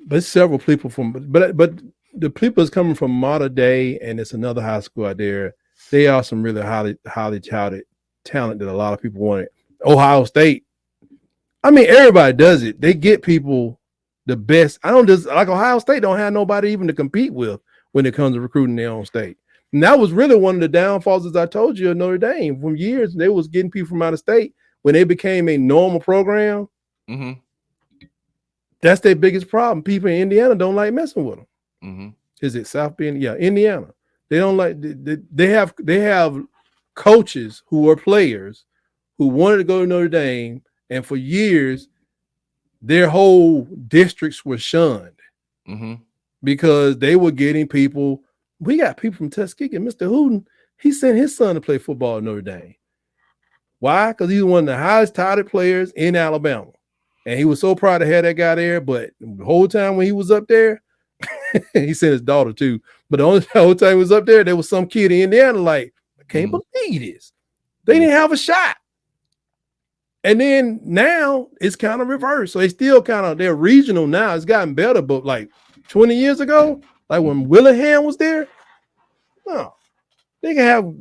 But several people but the people is coming from Mater Dei, and it's another high school out there. They are some really highly touted talent that a lot of people wanted. Ohio State. I mean, everybody does it. They get people the best. I don't just like Ohio State don't have nobody even to compete with when it comes to recruiting their own state. And that was really one of the downfalls, as I told you, of Notre Dame. For years, they was getting people from out of state. When they became a normal program, that's their biggest problem. People in Indiana don't like messing with them. Is it South Bend? Yeah, Indiana. They don't like. They have coaches who are players who wanted to go to Notre Dame, and for years, their whole districts were shunned. because they were getting people. We got people from Tuskegee. Mr. Hooten, he sent his son to play football at Notre Dame. Why? Because he's one of the highest touted players in Alabama. And he was so proud to have that guy there. But the whole time when he was up there, he sent his daughter too. But the whole time he was up there was some kid in Indiana like, I can't believe this. They didn't have a shot. And then now it's kind of reversed. So they still they're regional now. It's gotten better. But like 20 years ago, like when Willingham was there, no, they had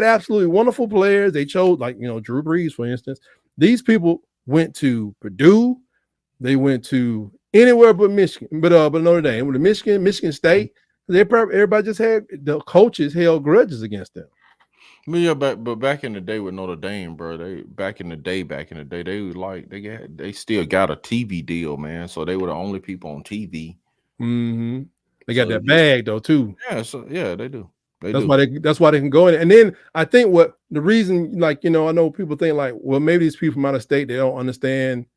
absolutely wonderful players. They chose, like, Drew Brees, for instance. These people went to Purdue. They went to anywhere but Michigan, but Notre Dame. Went to Michigan State. Everybody just had, the coaches held grudges against them. Yeah, but back in the day with Notre Dame, bro, back in the day, they was like they still got a TV deal, man. So they were the only people on TV. Mm-hmm. They got that bag though too. Yeah, so yeah, they do. That's why they can go in. And then I think what the reason, like, I know people think like, well, maybe these people from out of state, they don't understand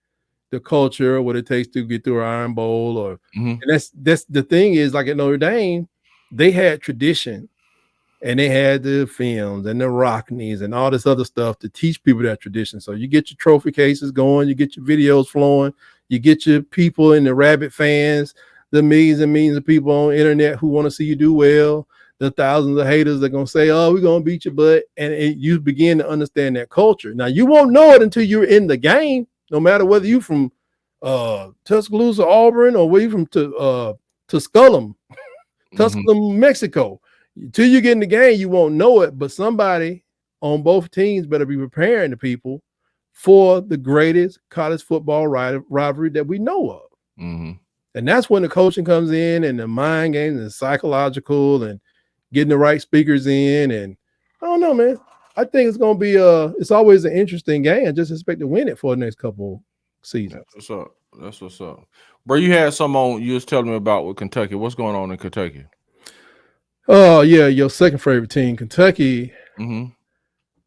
the culture, what it takes to get through an Iron Bowl, or and that's the thing is, like at Notre Dame, they had tradition, and they had the films and the Rockneys and all this other stuff to teach people that tradition. So you get your trophy cases going, you get your videos flowing, you get your people in the Rabbit fans, the millions and millions of people on the internet who want to see you do well, the thousands of haters that are going to say, oh, we're going to beat your butt. And you begin to understand that culture. Now, you won't know it until you're in the game, no matter whether you're from Tuscaloosa, Auburn, or where you're from Tusculum, Mexico. Until you get in the game, you won't know it. But somebody on both teams better be preparing the people for the greatest college football rivalry that we know of. And that's when the coaching comes in, and the mind games and psychological, and getting the right speakers in. And I don't know, man. I think it's going to be it's always an interesting game. I just expect to win it for the next couple seasons. That's what's up. Bro, you had some on, you was telling me about with Kentucky. What's going on in Kentucky? Oh, yeah, your second favorite team, Kentucky.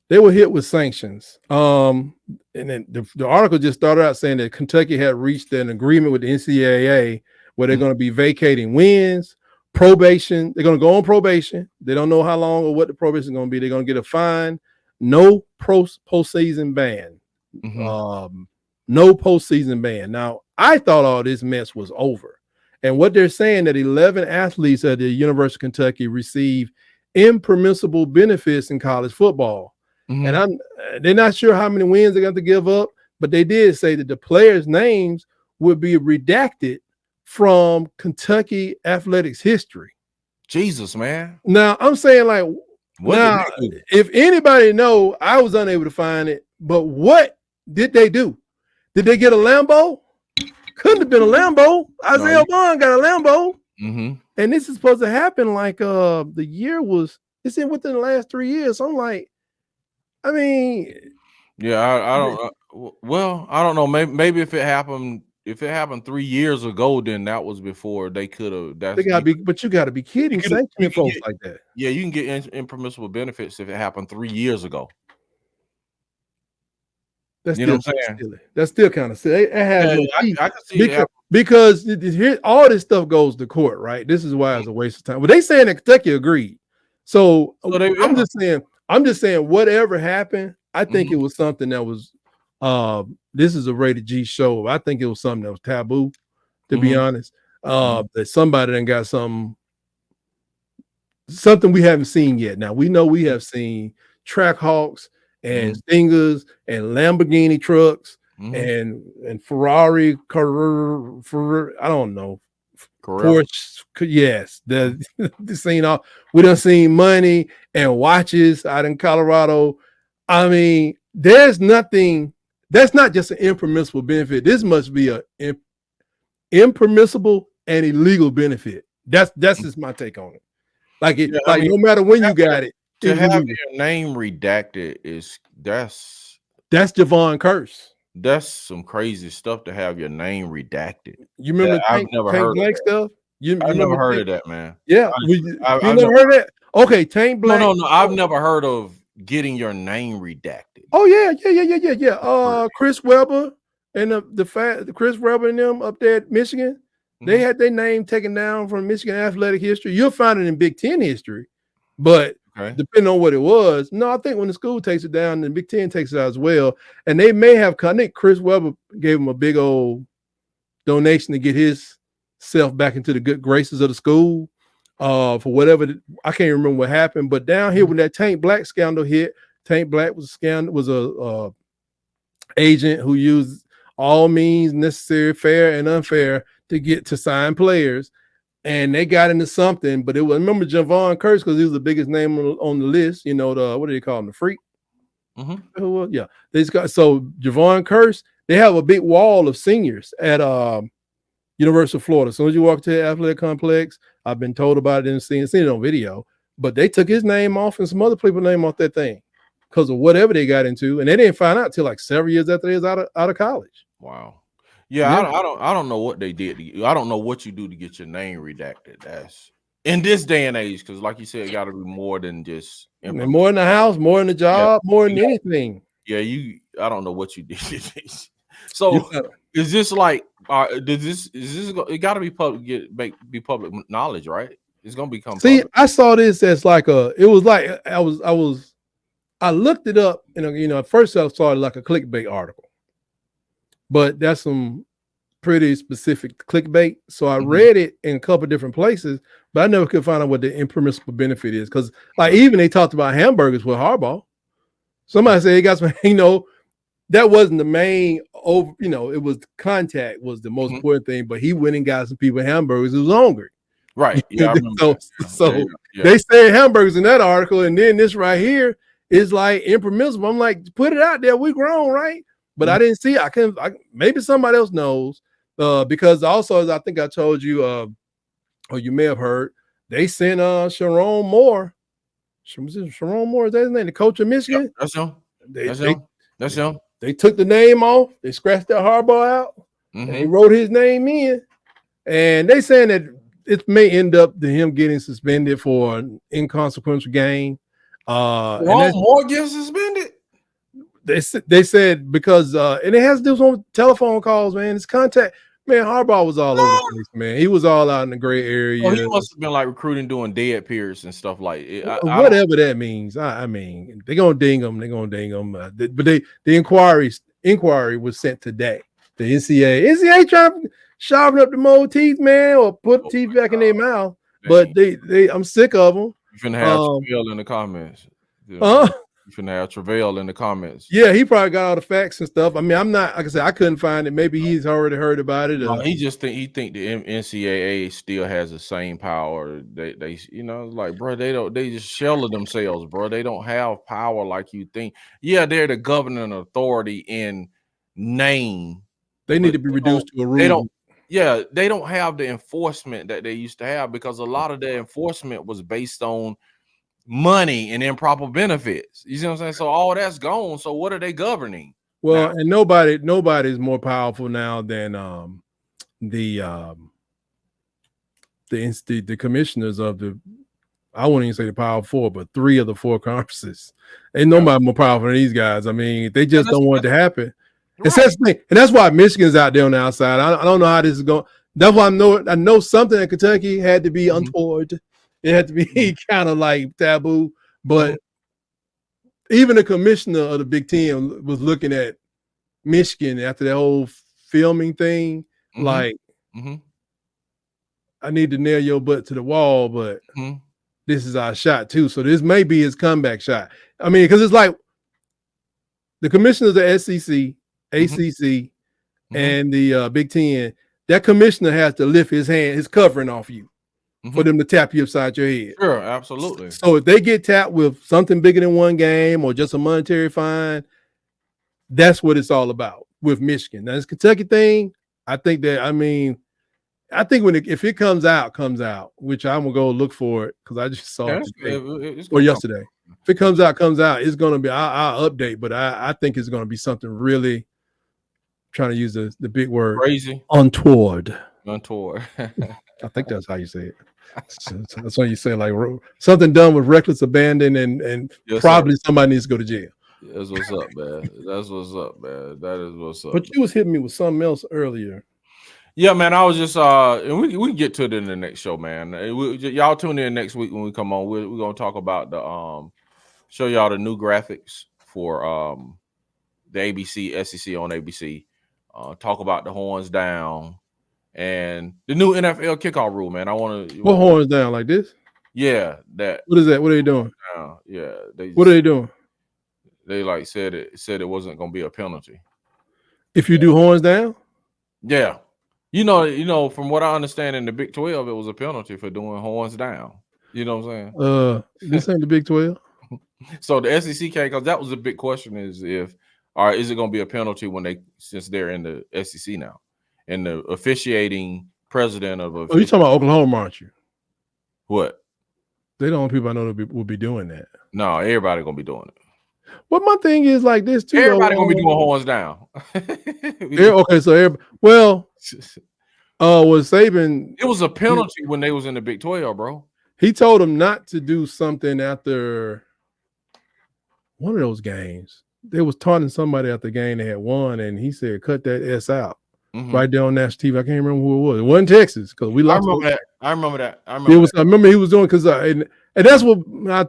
They were hit with sanctions. And then the article just started out saying that Kentucky had reached an agreement with the NCAA where they're going to be vacating wins, probation. They're going to go on probation. They don't know how long or what the probation is going to be. They're going to get a fine, no postseason ban. No postseason ban. Now, I thought all this mess was over. And what they're saying, that 11 athletes at the University of Kentucky receive impermissible benefits in college football. And they're not sure how many wins they got to give up, but they did say that the players' names would be redacted from Kentucky athletics history. Jesus, man. Now, I'm saying, like, if anybody know, I was unable to find it, but what did they do? Did they get a Lambo? Couldn't have been a Lambo. Isaiah Bond got a Lambo. And this is supposed to happen like the year was, it's in within the last 3 years. So I'm like, I mean, yeah, I don't well, I don't know. Maybe if it happened 3 years ago, then that was before they could have. They gotta be, but you gotta be kidding. Sanctioning folks like that. Yeah, you can get impermissible benefits if it happened 3 years ago. That's, you know what I'm saying? Silly. That's still kind of silly. It has I can see because here all this stuff goes to court, right? This is why it's a waste of time. But they saying that Kentucky agreed. So I'm just saying whatever happened, I think it was something that was this is a rated G show. I think it was something that was taboo, to be honest. That somebody done got something we haven't seen yet. Now we know we have seen track hawks and Stingers and Lamborghini trucks and Ferrari, I don't know. Porsche, yes, the scene all we done seen money and watches out in Colorado. I mean, there's nothing that's not just an impermissible benefit. This must be a impermissible and illegal benefit. That's just my take on it. Like it, no matter when you got it, to have your name redacted that's Javon Curse. That's some crazy stuff to have your name redacted. You remember I've never heard Blank stuff? I've never heard of that, man. Yeah, I've never heard that. Okay, Tank Blank. No, I've never heard of getting your name redacted. Oh yeah. Chris Webber and the Chris Webber and them up there at Michigan. They had their name taken down from Michigan athletic history. You'll find it in Big Ten history, but depending on what it was, no, I think when the school takes it down, the Big Ten takes it out as well. And they may have, I think Chris Webber gave him a big old donation to get his self back into the good graces of the school for whatever. I can't remember what happened, but down here when that Tank Black scandal hit, Tank Black was a agent who used all means necessary, fair and unfair, to get to sign players, and they got into something. But it was, remember Javon Curse, because he was the biggest name on the list. You know, the what do they call him, the freak? Yeah, they just got, so Javon Curse. They have a big wall of seniors at University of Florida. As soon as you walk to the athletic complex, I've been told about it and seen it on video. But they took his name off and some other people's name off that thing because of whatever they got into, and they didn't find out till like several years after they was out of college. Wow. Yeah, I don't know what they did to you. I don't know what you do to get your name redacted. That's in this day and age, because like you said, it got to be more than just more in the house, more in the job, more than anything. Yeah, I don't know what you did. So is this like it got to be public knowledge, right? It's gonna become public. I saw this as like I looked it up, and at first I saw it like a clickbait article. But that's some pretty specific clickbait. So I read it in a couple of different places, but I never could find out what the impermissible benefit is. Because like even they talked about hamburgers with Harbaugh. Somebody said he got some, that wasn't the main it was contact was the most important thing, but he went and got some people hamburgers who was hungry. Right. Yeah. so they said hamburgers in that article, and then this right here is like impermissible. I'm like, put it out there. We grown, right? But I didn't see it. Maybe somebody else knows, because also, as I think I told you, or you may have heard, they sent Sharon Moore. Sharon Moore, is that his name? The coach of Michigan? Yep, that's him. They took the name off. They scratched that Harbaugh out. And they wrote his name in. And they saying that it may end up to him getting suspended for an inconsequential game. Moore gets suspended? They said because and it has to do with telephone calls, man. It's contact. Man, Harbaugh was all over the place, man. He was all out in the gray area. Oh, he must have been like recruiting, doing dead periods and stuff like it. Whatever that means. I mean, they're gonna ding him. They're gonna ding him. But the inquiry was sent today. The NCAA trying to sharpen up the mold teeth, man, or put teeth back in their mouth. But I'm sick of them. You finna have Travail in the comments. You finna have Travail in the comments. Yeah, he probably got all the facts and stuff. I mean, I'm not, like I said, I couldn't find it. Maybe he's already heard about it. No, he think the NCAA still has the same power. They like, bro, they just shell of themselves, bro. They don't have power like you think. Yeah, they're the governing authority in name. They need to be reduced to a rule. They don't have the enforcement that they used to have, because a lot of the enforcement was based on money and improper benefits. You see what I'm saying? So all that's gone. So what are they governing? Well, now? And nobody's more powerful now than the commissioners of the, I wouldn't even say the Power Four, but 3 of the 4 conferences. Ain't nobody more powerful than these guys. I mean, they just don't want it to happen. Right. And that's why Michigan's out there on the outside. I don't know how this is going. That's why I know something in Kentucky had to be untoward. It had to be kind of like taboo, but even the commissioner of the Big Ten was looking at Michigan after that whole filming thing. Like, I need to nail your butt to the wall, but this is our shot too. So this may be his comeback shot. I mean, because it's like the commissioners of SEC, ACC, and the Big Ten. That commissioner has to lift his covering off you. For them to tap you upside your head. Sure, absolutely. So if they get tapped with something bigger than one game or just a monetary fine, that's what it's all about with Michigan. Now this Kentucky thing, I think if it comes out, which I'm gonna go look for it because I just saw it today or yesterday. If it comes out, it's gonna be. I'll update, but I think it's gonna be something really. Trying to use the big word, crazy, untoward. I think that's how you say it. That's when you say like something done with reckless abandon and probably somebody needs to go to jail. That's what's up, man. That is what's up. But you was hitting me with something else earlier. Yeah, man. I was just and we can get to it in the next show, man. Y'all tune in next week when we come on. We're gonna talk about the show y'all the new graphics for the ABC SEC on ABC. Talk about the horns down and the new NFL kickoff rule, man. I want to. What horns down like this? Yeah, that. What is that? What are they doing? Yeah, what are they doing? They like said it wasn't gonna be a penalty if you do horns down. Yeah, you know, from what I understand in the Big 12, it was a penalty for doing horns down. You know what I'm saying? This ain't the Big 12. So the SEC can't, because that was the big question: is it going to be a penalty since they're in the SEC now, and the officiating president of. Oh, you talking about Oklahoma, aren't you? What? They the only people I know that will be doing that. No, everybody gonna be doing it. Well, my thing is like this too. Everybody gonna be doing horns down. Okay, so was Saban? It was a penalty when they was in the Big 12, bro. He told them not to do something after one of those games. They was taunting somebody after the game they had won, and he said, "Cut that S out." Right there on national TV. I can't remember who it was. It wasn't Texas because we lost. I remember that. I remember he was doing because and that's what. I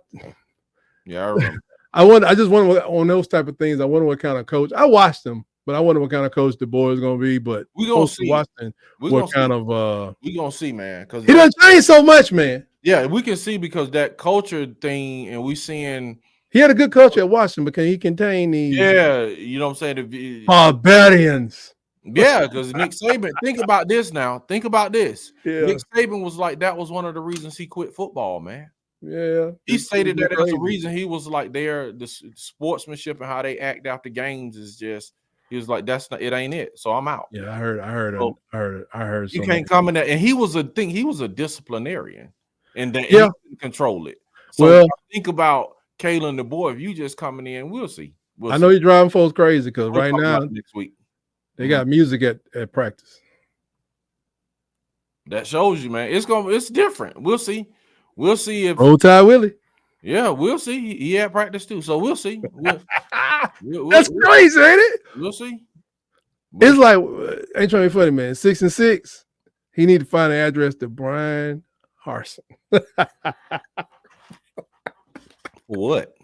remember. I just wonder on those type of things. I wonder what kind of coach. I watched them, but I wonder what kind of coach the boy is going to be. But we gonna see. What kind of we gonna see, man. Because he doesn't change so much, man. Yeah, we can see because that culture thing, and we seeing. He had a good culture at Washington because he contained these. Yeah, you know what I'm saying. Barbarians. Yeah, because Nick Saban. Think about this now. Think about this. Yeah. Nick Saban was like that was one of the reasons he quit football, man. Yeah, he stated that as the reason he was like the sportsmanship and how they act after games is just. He was like, it ain't it. So I'm out. Yeah, I heard. You can't come in there, and he was a disciplinarian, and he couldn't control it. So think about Kalen the boy. If you just coming in, we'll see. I know you're driving folks crazy because right now next week. They got music at practice. That shows you, man. It's different. We'll see. We'll see if Roll Tide Willie. Yeah, we'll see. He had practice too, so we'll see. That's crazy, ain't it? We'll see. It's like ain't trying to be funny, man. 6-6. He need to find an address to Brian Harson. What?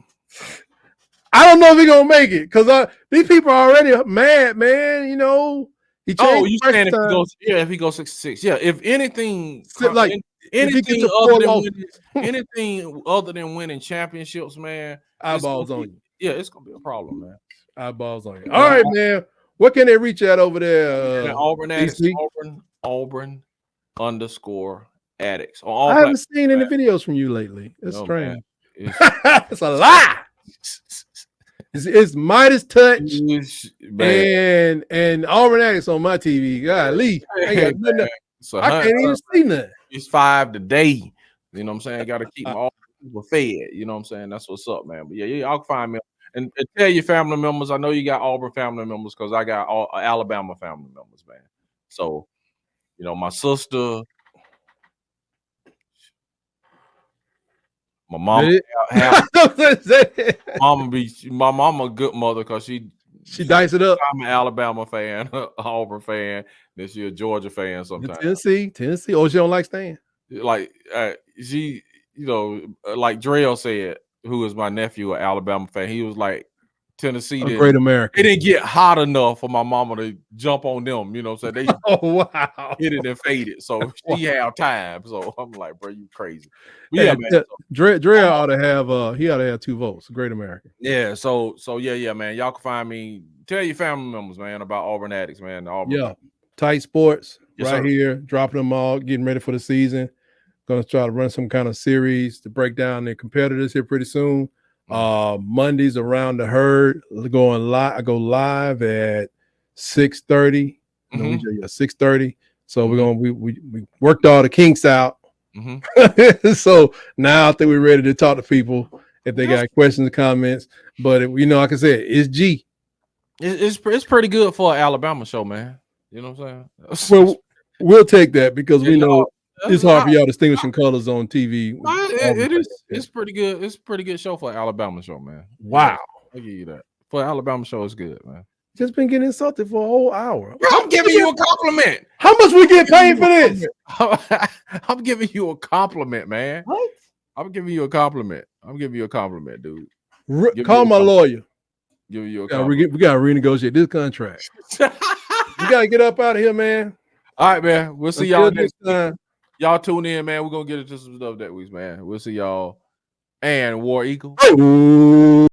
I don't know if he's gonna make it because these people are already mad, man. You know, he changed. You saying if he goes 6-6? Yeah. If anything, anything other than winning championships, man, eyeballs on you. Yeah, it's gonna be a problem, man. Eyeballs on you. All right, man. What can they reach at over there? Auburn Addicts. Auburn _ Addicts. I haven't seen any videos from you lately. It's strange. It's a lie. It's Midas Touch and Auburn Addicts on my TV. Golly, I can't even see nothing. It's 5 today. You know what I'm saying? Got to keep all people fed. You know what I'm saying? That's what's up, man. But yeah, y'all can find me and tell your family members. I know you got Auburn family members because I got all Alabama family members, man. So, you know, my sister. My mom, my mama a good mother because she dice it up. I'm an Alabama fan, Auburn fan, then she a Georgia fan sometimes. Tennessee. Oh, she don't like staying. Like she, you know, like Drell said, who is my nephew, an Alabama fan. He was like, Tennessee, great America. It didn't get hot enough for my mama to jump on them. You know what I'm saying? They hit it and faded. So she had time. So I'm like, bro, you crazy. But yeah, man. Dre ought to have he ought to have 2 votes. Great America. Yeah. So yeah, man. Y'all can find me. Tell your family members, man, about Auburn Addicts, man. Tight Sports yes, here, dropping them all, getting ready for the season. Gonna try to run some kind of series to break down their competitors here pretty soon. Mondays around the herd going live. I go live at 6:30. 6:30. So we're gonna we worked all the kinks out. So now I think we're ready to talk to people if they got questions or comments. But like I said, it's G. It's pretty good for an Alabama show, man. You know what I'm saying? Well, we'll take that because we know it's hard for y'all distinguishing colors on TV. It is. It's pretty good. It's a pretty good show for an Alabama show, man. Wow. I'll give you that. For an Alabama show, it's good, man. Just been getting insulted for a whole hour. Bro, I'm giving you a compliment. How much we get paid for this? I'm giving you a compliment, man. What? I'm giving you a compliment. I'm giving you a compliment, dude. Call my lawyer. Give you a compliment. We gotta renegotiate this contract. You gotta get up out of here, man. All right, man. We'll see y'all next time. Y'all tune in, man. We're gonna get into some stuff that week, man. We'll see y'all and War Eagle.